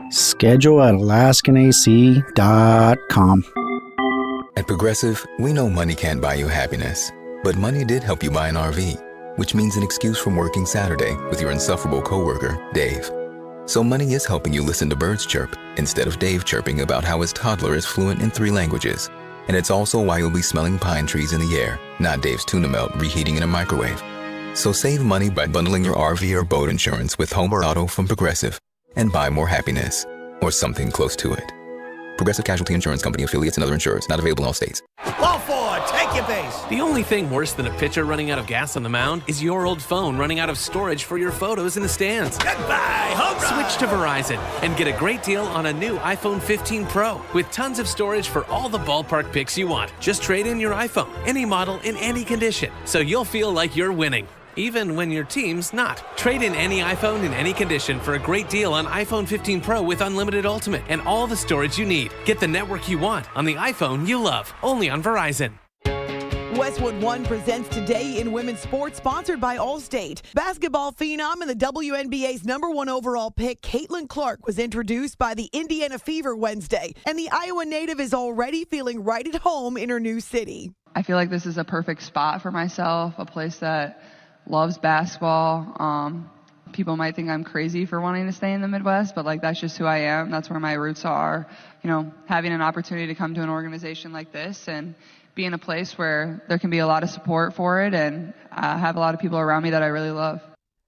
Schedule at alaskanac.com. At Progressive, we know money can't buy you happiness. But money did help you buy an RV, which means an excuse from working Saturday with your insufferable coworker, Dave. So money is helping you listen to birds chirp instead of Dave chirping about how his toddler is fluent in 3 languages. And it's also why you'll be smelling pine trees in the air, not Dave's tuna melt reheating in a microwave. So save money by bundling your RV or boat insurance with home or auto from Progressive and buy more happiness, or something close to it. Progressive Casualty Insurance Company, affiliates, and other insurers. Not available in all states. Ball forward, take your base. The only thing worse than a pitcher running out of gas on the mound is your old phone running out of storage for your photos in the stands. Goodbye, home run. Switch to Verizon and get a great deal on a new iPhone 15 Pro with tons of storage for all the ballpark pics you want. Just trade in your iPhone, any model, in any condition, so you'll feel like you're winning. Even when your team's not. Trade in any iPhone in any condition for a great deal on iPhone 15 Pro with unlimited Ultimate and all the storage you need. Get the network you want on the iPhone you love, only on Verizon. Westwood One presents Today in Women's Sports, sponsored by Allstate. Basketball phenom and the WNBA's #1 overall pick, Caitlin Clark, was introduced by the Indiana Fever Wednesday, and the Iowa native is already feeling right at home in her new city. I feel like this is a perfect spot for myself, a place that loves basketball. People might think I'm crazy for wanting to stay in the Midwest, but that's just who I am. That's where my roots are. Having an opportunity to come to an organization like this and be in a place where there can be a lot of support for it and have a lot of people around me that I really love.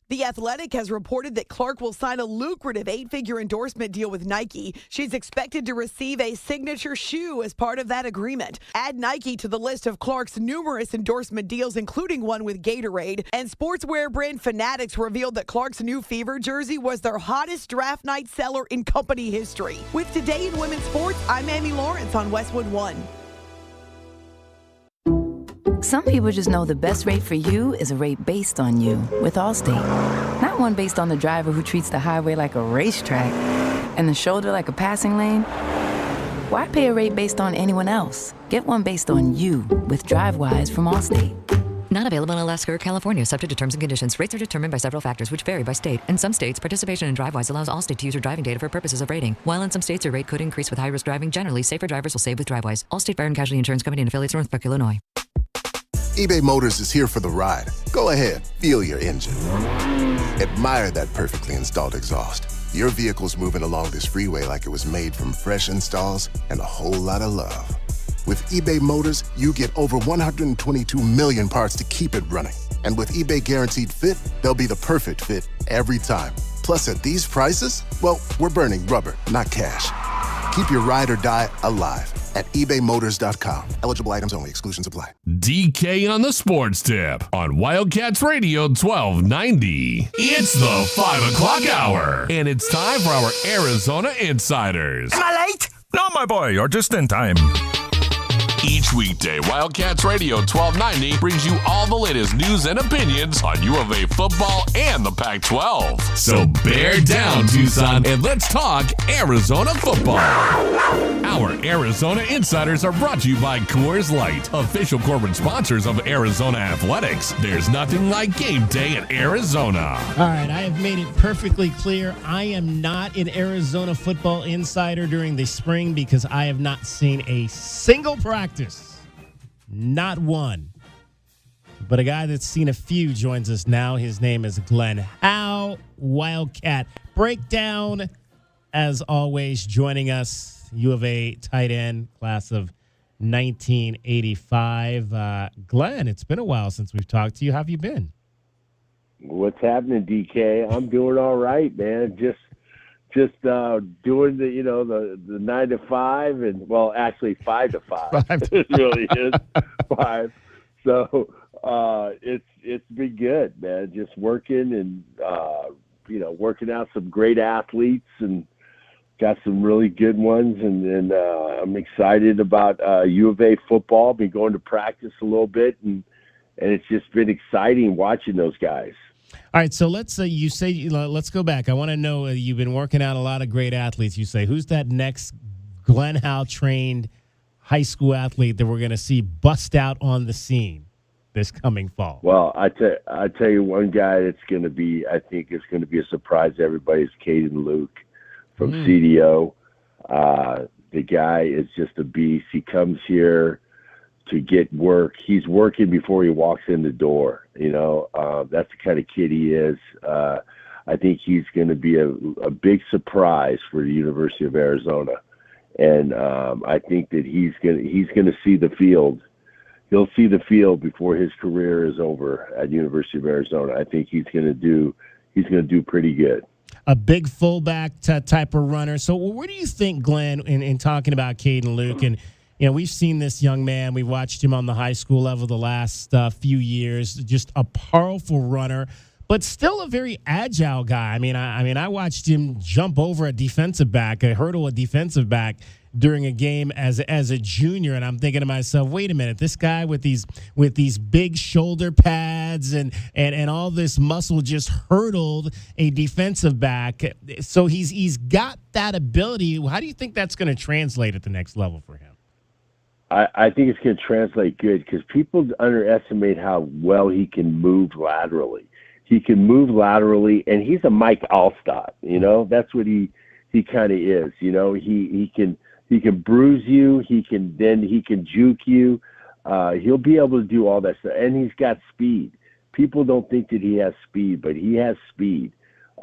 The Athletic has reported that Clark will sign a lucrative 8-figure endorsement deal with Nike. She's expected to receive a signature shoe as part of that agreement. Add Nike to the list of Clark's numerous endorsement deals, including one with Gatorade. And sportswear brand Fanatics revealed that Clark's new Fever jersey was their hottest draft night seller in company history. With Today in Women's Sports, I'm Amy Lawrence on Westwood One. Some people just know the best rate for you is a rate based on you with Allstate. Not one based on the driver who treats the highway like a racetrack and the shoulder like a passing lane. Why pay a rate based on anyone else? Get one based on you with DriveWise from Allstate. Not available in Alaska or California, subject to terms and conditions. Rates are determined by several factors, which vary by state. In some states, participation in DriveWise allows Allstate to use your driving data for purposes of rating. While in some states, your rate could increase with high-risk driving. Generally, safer drivers will save with DriveWise. Allstate Fire and Casualty Insurance Company and affiliates, Northbrook, Illinois. eBay Motors is here for the ride. Go ahead, feel your engine. Admire that perfectly installed exhaust. Your vehicle's moving along this freeway like it was made from fresh installs and a whole lot of love. With eBay Motors, you get over 122 million parts to keep it running. And with eBay Guaranteed Fit, they'll be the perfect fit every time. Plus, at these prices, well, we're burning rubber, not cash. Keep your ride or die alive at ebaymotors.com. Eligible items only. Exclusions apply. DK on the sports tip on Wildcats Radio 1290. It's the 5 o'clock hour, and it's time for our Arizona Insiders. Am I late? No, my boy, you're just in time. Each weekday, Wildcats Radio 1290 brings you all the latest news and opinions on U of A football and the Pac-12. So bear down, Tucson, and let's talk Arizona football. Our Arizona Insiders are brought to you by Coors Light, official corporate sponsors of Arizona Athletics. There's nothing like game day in Arizona. All right, I have made it perfectly clear. I am not an Arizona football insider during the spring because I have not seen a single practice. Not one. But a guy that's seen a few joins us now. His name is Glenn Howe, Wildcat Breakdown. As always, joining us, U of A tight end, class of 1985. Glenn, it's been a while since we've talked to you. How have you been? What's happening, DK? I'm doing all right, man. Just doing the 9 to 5 and actually 5 to 5. It really is 5. So it's been good, man. Just working and working out some great athletes and got some really good ones, and I'm excited about U of A football. Been going to practice a little bit, and it's just been exciting watching those guys. All right, so let's let's go back. I want to know, you've been working out a lot of great athletes. You say, who's that next Glenn Howe trained high school athlete that we're going to see bust out on the scene this coming fall? Well, I tell you one guy that's going to be, I think it's going to be a surprise to everybody, is Caden Luke from CDO. The guy is just a beast. He comes here to get work. He's working before he walks in the door. That's the kind of kid he is. I think he's going to be a big surprise for the University of Arizona, and I think that he's going to see the field. He'll see the field before his career is over at University of Arizona. I think he's going to do pretty good. A big fullback type of runner. So where do you think, Glenn, in talking about Caden Luke, and we've seen this young man. We watched him on the high school level the last few years. Just a powerful runner, but still a very agile guy. I mean, I watched him jump over a defensive back, hurdle a defensive back during a game as a junior, and I'm thinking to myself, wait a minute, this guy with these big shoulder pads and all this muscle just hurdled a defensive back. So he's got that ability. How do you think that's going to translate at the next level for him? I think it's going to translate good because people underestimate how well he can move laterally. He can move laterally, and he's a Mike Allstott. That's what he kind of is. He can bruise you. He can juke you. He'll be able to do all that stuff, and he's got speed. People don't think that he has speed, but he has speed.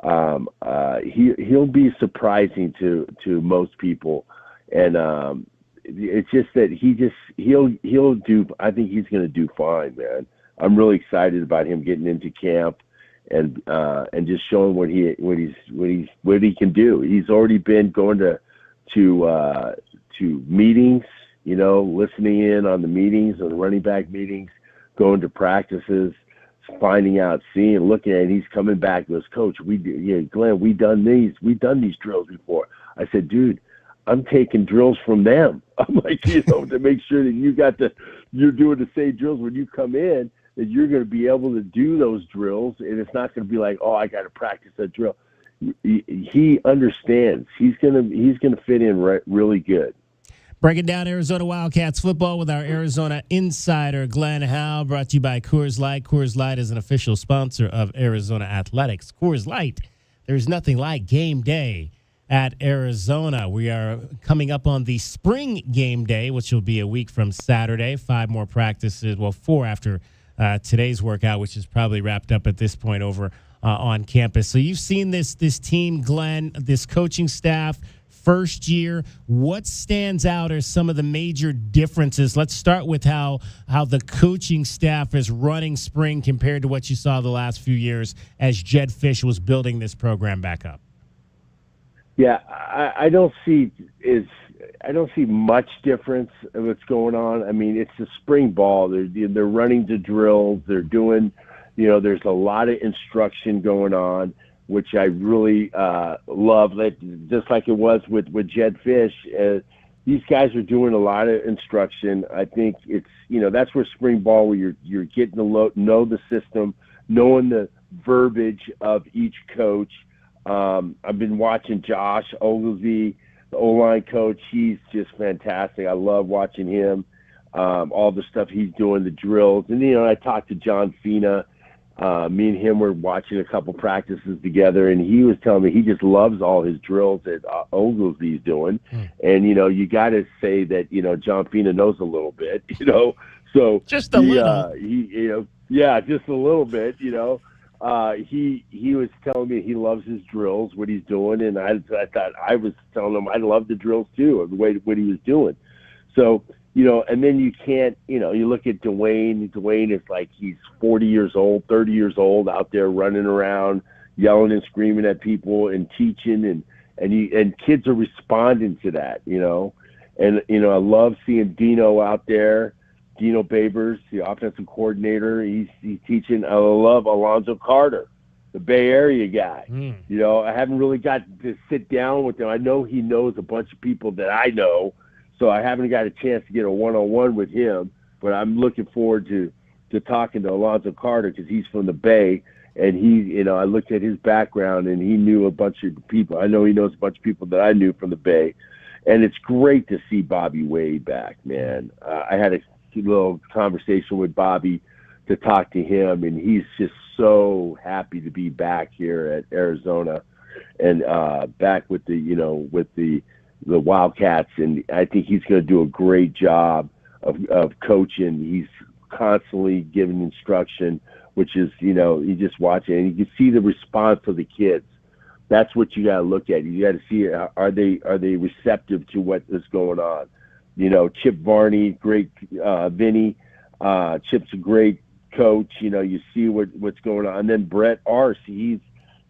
He'll be surprising to most people, and it's just that he'll do. I think he's going to do fine, man. I'm really excited about him getting into camp and just showing what he can do. He's already been going to meetings, listening in on the meetings, on the running back meetings, going to practices, finding out, seeing, looking at it. He's coming back to us, Coach. Glenn, we've done these drills before. I said, dude, I'm taking drills from them. I'm like, to make sure that you're doing the same drills when you come in, that you're going to be able to do those drills, and it's not going to be like, oh, I got to practice that drill. He understands. He's gonna fit in really good. Breaking down Arizona Wildcats football with our Arizona insider, Glenn Howe, brought to you by Coors Light. Coors Light is an official sponsor of Arizona Athletics. Coors Light, there's nothing like game day at Arizona. We are coming up on the spring game day, which will be a week from Saturday. 5 more practices, 4 after today's workout, which is probably wrapped up at this point over on campus. So you've seen this team, Glenn, this coaching staff, first year. What stands out are some of the major differences? Let's start with how the coaching staff is running spring compared to what you saw the last few years as Jed Fish was building this program back up. Yeah, I don't see much difference of what's going on. I mean, it's the spring ball. They're running the drills. They're doing. There's a lot of instruction going on, which I really love. Just like it was with Jed Fish, these guys are doing a lot of instruction. I think it's that's where spring ball, where you're getting to know the system, knowing the verbiage of each coach. I've been watching Josh Oglesby, the O-line coach. He's just fantastic. I love watching him. All the stuff he's doing, the drills, and I talked to John Fina. Me and him were watching a couple practices together, and he was telling me he just loves all his drills that Oglesby's doing. And, you got to say that, John Fina knows a little bit, so just a little. Yeah, just a little bit, He was telling me he loves his drills, what he's doing, and I thought I was telling him I love the drills too, the way what he was doing. So, and then you can't, you look at Dwayne. Dwayne is like he's 40 years old, 30 years old, out there running around, yelling and screaming at people and teaching, and kids are responding to that, And I love seeing Dino out there, Dino Babers, the offensive coordinator. He's teaching. I love Alonzo Carter, the Bay Area guy. I haven't really got to sit down with him. I know he knows a bunch of people that I know. So I haven't got a chance to get a one-on-one with him, but I'm looking forward to talking to Alonzo Carter because he's from the Bay, and I looked at his background, and he knew a bunch of people. I know he knows a bunch of people that I knew from the Bay, and it's great to see Bobby Wade back, man. I had a little conversation with Bobby to talk to him, and he's just so happy to be back here at Arizona and back with the Wildcats, and I think he's going to do a great job of coaching. He's constantly giving instruction, which is, you just watch it, and you can see the response of the kids. That's what you got to look at. You got to see, are they receptive to what is going on? Chip Varney, great, Vinny, Chip's a great coach. You see what's going on. And then Brett Arce, he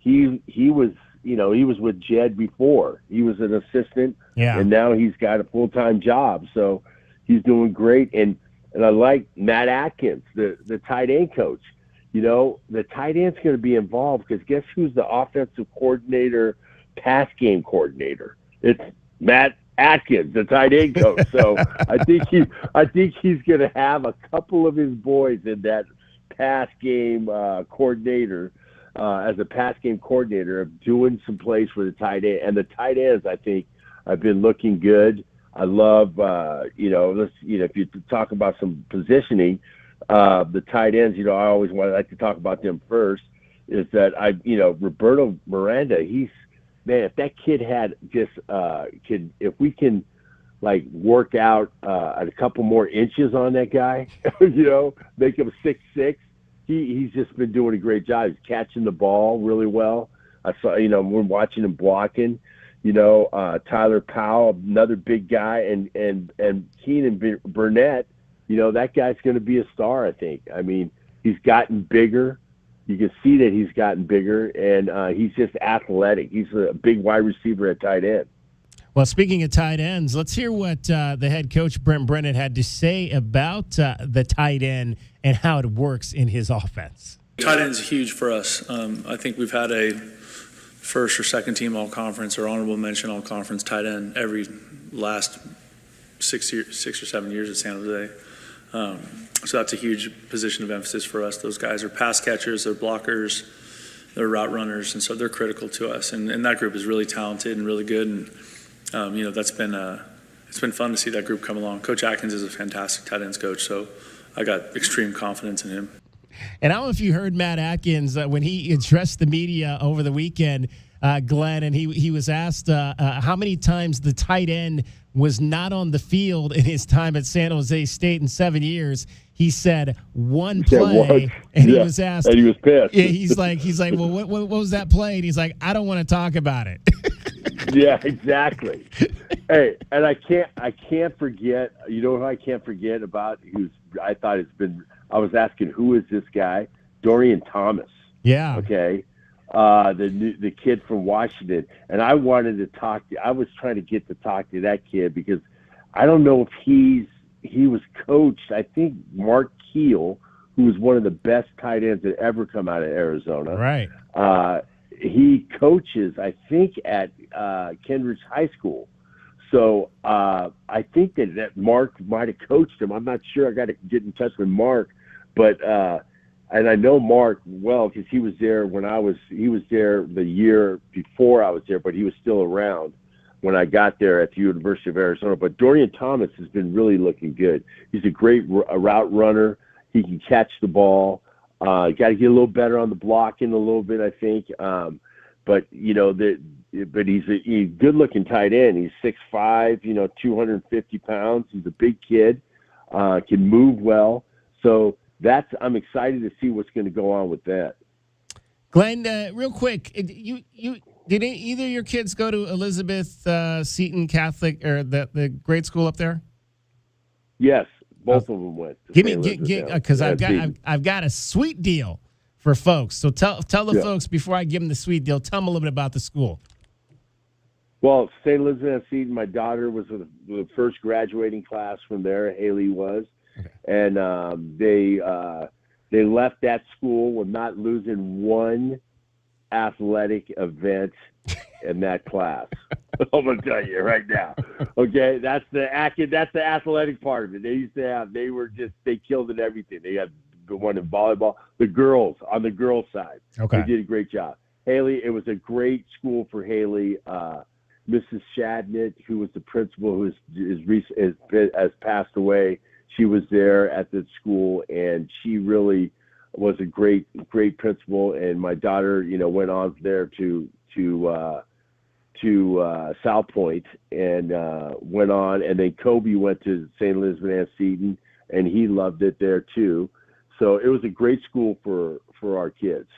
was with Jed before. He was an assistant, and now he's got a full-time job. So he's doing great. And I like Matt Atkins, the tight end coach. The tight end's going to be involved because guess who's the offensive coordinator, pass game coordinator? It's Matt Atkins, the tight end coach. So I think he's going to have a couple of his boys in that pass game coordinator. As a pass game coordinator, of doing some plays for the tight end. And the tight ends, I think, have been looking good. I love, if you talk about some positioning, the tight ends, I always like to talk about them first, is that Roberto Miranda, if that kid had just, if we can, work out a couple more inches on that guy, make him 6'6", He's just been doing a great job. He's catching the ball really well. I saw, we're watching him blocking. Tyler Powell, another big guy, and Keenan Burnett. That guy's going to be a star, I think. I mean, he's gotten bigger. You can see that he's gotten bigger, and he's just athletic. He's a big wide receiver at tight end. Well, speaking of tight ends, let's hear what the head coach, Brent Brennan, had to say about the tight end and how it works in his offense. Tight end's huge for us. I think we've had a first or second team all conference or honorable mention all conference tight end every last 6 or 7 years at San Jose. So that's a huge position of emphasis for us. Those guys are pass catchers, they're blockers, they're route runners, and so they're critical to us. And that group is really talented and really good. And that's been it's been fun to see that group come along. Coach Atkins is a fantastic tight ends coach, so I got extreme confidence in him. And I don't know if you heard Matt Atkins when he addressed the media over the weekend, Glenn, and he was asked how many times the tight end was not on the field in his time at San Jose State in 7 years. He said one play, and he was asked, and he was pissed. Yeah, he's like, well, what was that play? And he's like, I don't want to talk about it. Yeah, exactly. Hey, and I can't forget. You know who I can't forget about? I was asking, who is this guy? Dorian Thomas. Yeah. Okay. The kid from Washington, and I wanted to talk to. I was trying to get to talk to that kid because I don't know if he was coached. I think Mark Keel, who was one of the best tight ends that ever come out of Arizona. Right. He coaches, I think, at Kendrick High School. So I think that Mark might have coached him. I'm not sure. I got to get in touch with Mark, but. And I know Mark well because he was there he was there the year before I was there, but he was still around when I got there at the University of Arizona. But Dorian Thomas has been really looking good. He's a great route runner. He can catch the ball. Got to get a little better on the blocking a little bit, I think. But he's a good-looking tight end. He's 6'5", 250 pounds. He's a big kid, can move well. So I'm excited to see what's going to go on with that. Glenn, real quick, did either of your kids go to Elizabeth Seton Catholic or the grade school up there? Yes, both of them went. Because I've got a sweet deal for folks. So tell the folks before I give them the sweet deal. Tell them a little bit about the school. Well, St. Elizabeth Seton, my daughter was the first graduating class from there. Haley was. Okay. And they left that school with not losing one athletic event in that class. I'm gonna tell you right now. Okay, that's the athletic part of it. They used to have. They killed at everything. They had one in volleyball. The girls on the girls' side. Okay, they did a great job. Haley, it was a great school for Haley. Mrs. Shadnett, who was the principal, who has passed away. She was there at the school, and she really was a great principal. And my daughter, went on there to South Point and went on. And then Kobe went to St. Elizabeth Ann Seton, and he loved it there too. So it was a great school for our kids.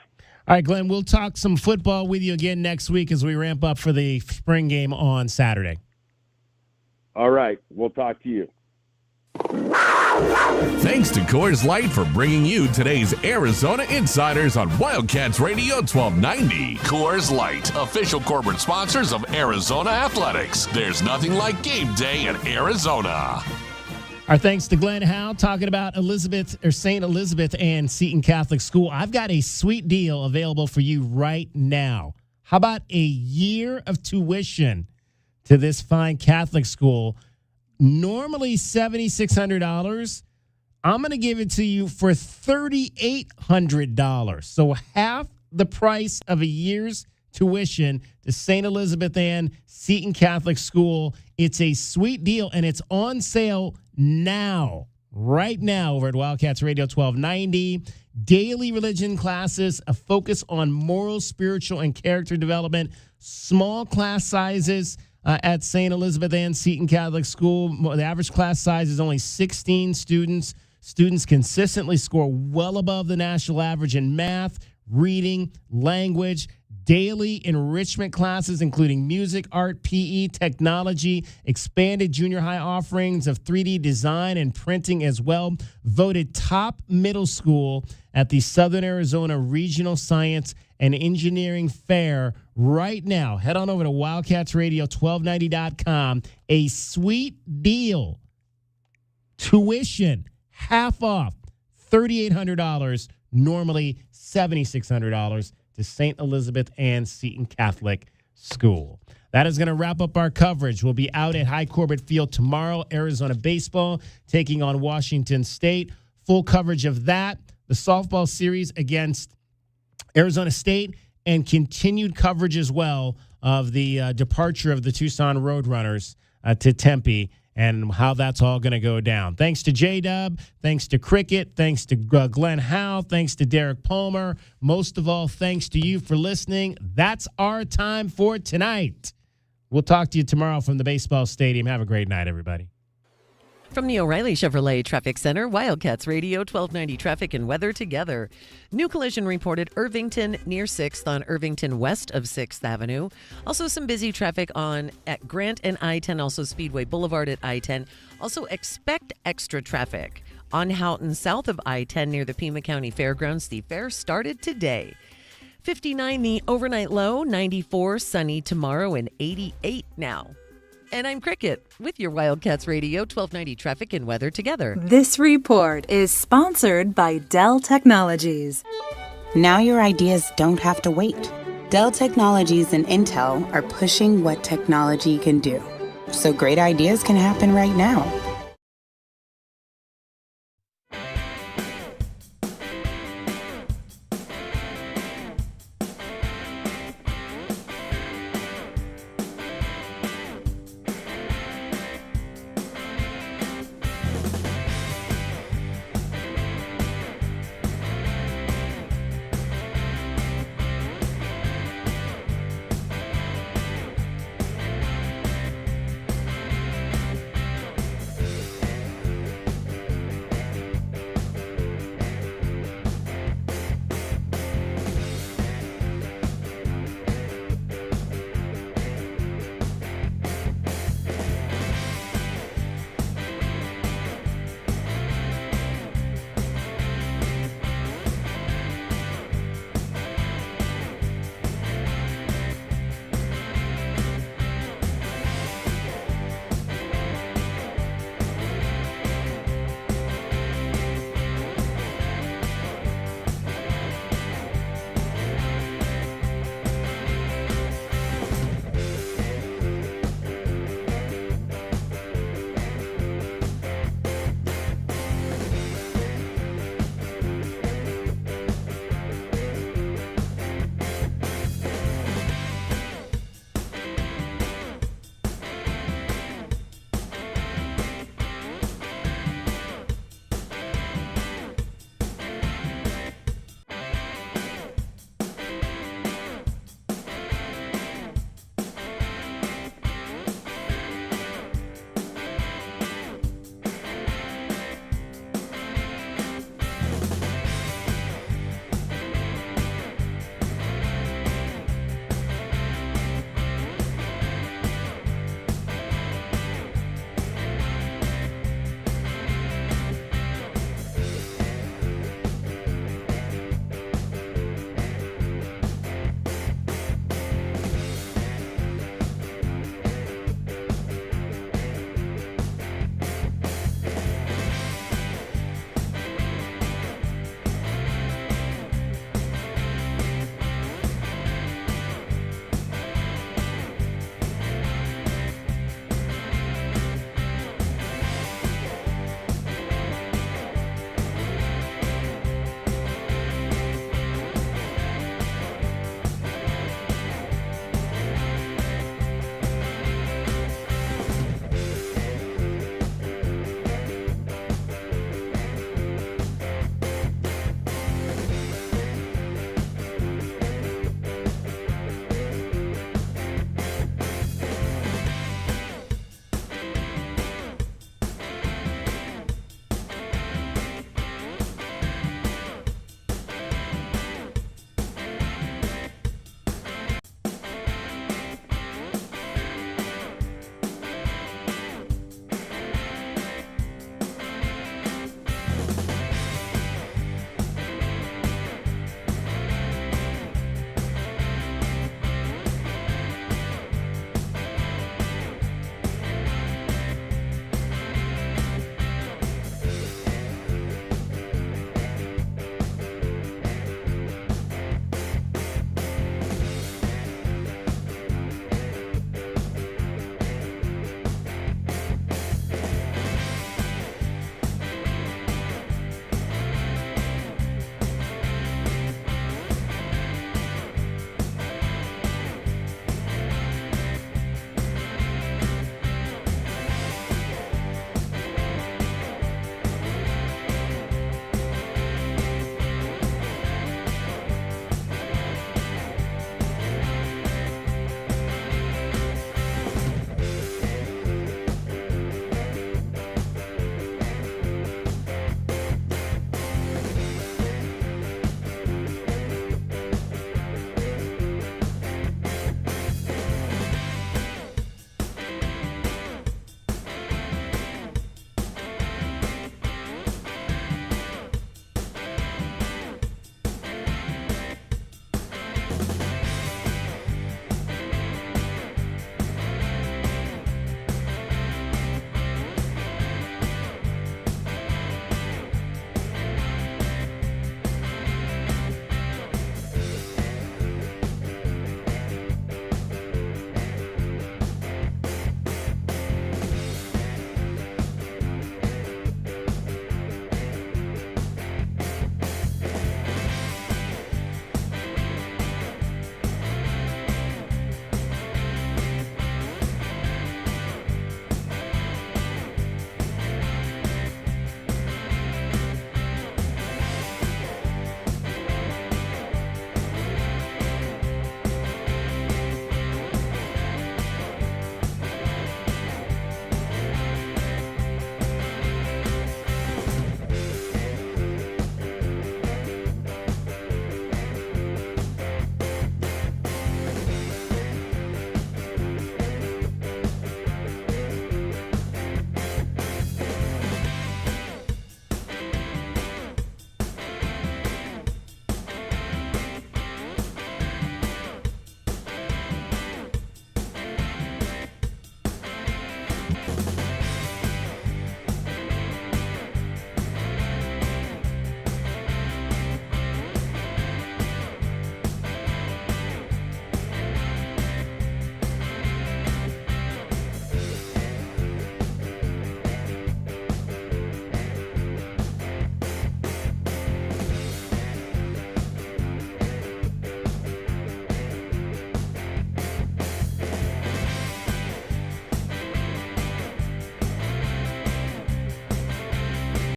All right, Glenn, we'll talk some football with you again next week as we ramp up for the spring game on Saturday. All right, we'll talk to you. Thanks to Coors Light for bringing you today's Arizona Insiders on Wildcats Radio 1290. Coors Light, official corporate sponsors of Arizona Athletics. There's nothing like game day in Arizona. Our thanks to Glenn Howe talking about St. Elizabeth Ann Seton Catholic School. I've got a sweet deal available for you right now. How about a year of tuition to this fine Catholic school? Normally $7,600. I'm going to give it to you for $3,800. So half the price of a year's tuition to St. Elizabeth Ann Seton Catholic School. It's a sweet deal, and it's on sale now, right now, over at Wildcats Radio 1290. Daily religion classes, a focus on moral, spiritual, and character development. Small class sizes at St. Elizabeth Ann Seton Catholic School. The average class size is only 16 students. Students consistently score well above the national average in math, reading, language. Daily enrichment classes, including music, art, PE, technology, expanded junior high offerings of 3D design and printing as well. Voted top middle school at the Southern Arizona Regional Science and Engineering Fair right now. Head on over to WildcatsRadio1290.com. A sweet deal. Tuition, half off, $3,800, normally $7,600. to St. Elizabeth Ann Seton Catholic School. That is going to wrap up our coverage. We'll be out at High Corbett Field tomorrow. Arizona baseball taking on Washington State. Full coverage of that. The softball series against Arizona State, and continued coverage as well of the departure of the Tucson Roadrunners to Tempe and how that's all going to go down. Thanks to J-Dub, thanks to Cricket, thanks to Glenn Howe, thanks to Derek Palmer. Most of all, thanks to you for listening. That's our time for tonight. We'll talk to you tomorrow from the baseball stadium. Have a great night, everybody. From the O'Reilly Chevrolet Traffic Center, Wildcats Radio 1290 traffic and weather together. New collision reported Irvington near 6th on Irvington west of 6th Avenue. Also some busy traffic at Grant and I-10, also Speedway Boulevard at I-10. Also expect extra traffic on Houghton south of I-10 near the Pima County Fairgrounds. The fair started today. 59 the overnight low, 94 sunny tomorrow, and 88 now. And I'm Cricket with your Wildcats Radio 1290 traffic and weather together. This report is sponsored by Dell Technologies. Now your ideas don't have to wait. Dell Technologies and Intel are pushing what technology can do. So great ideas can happen right now.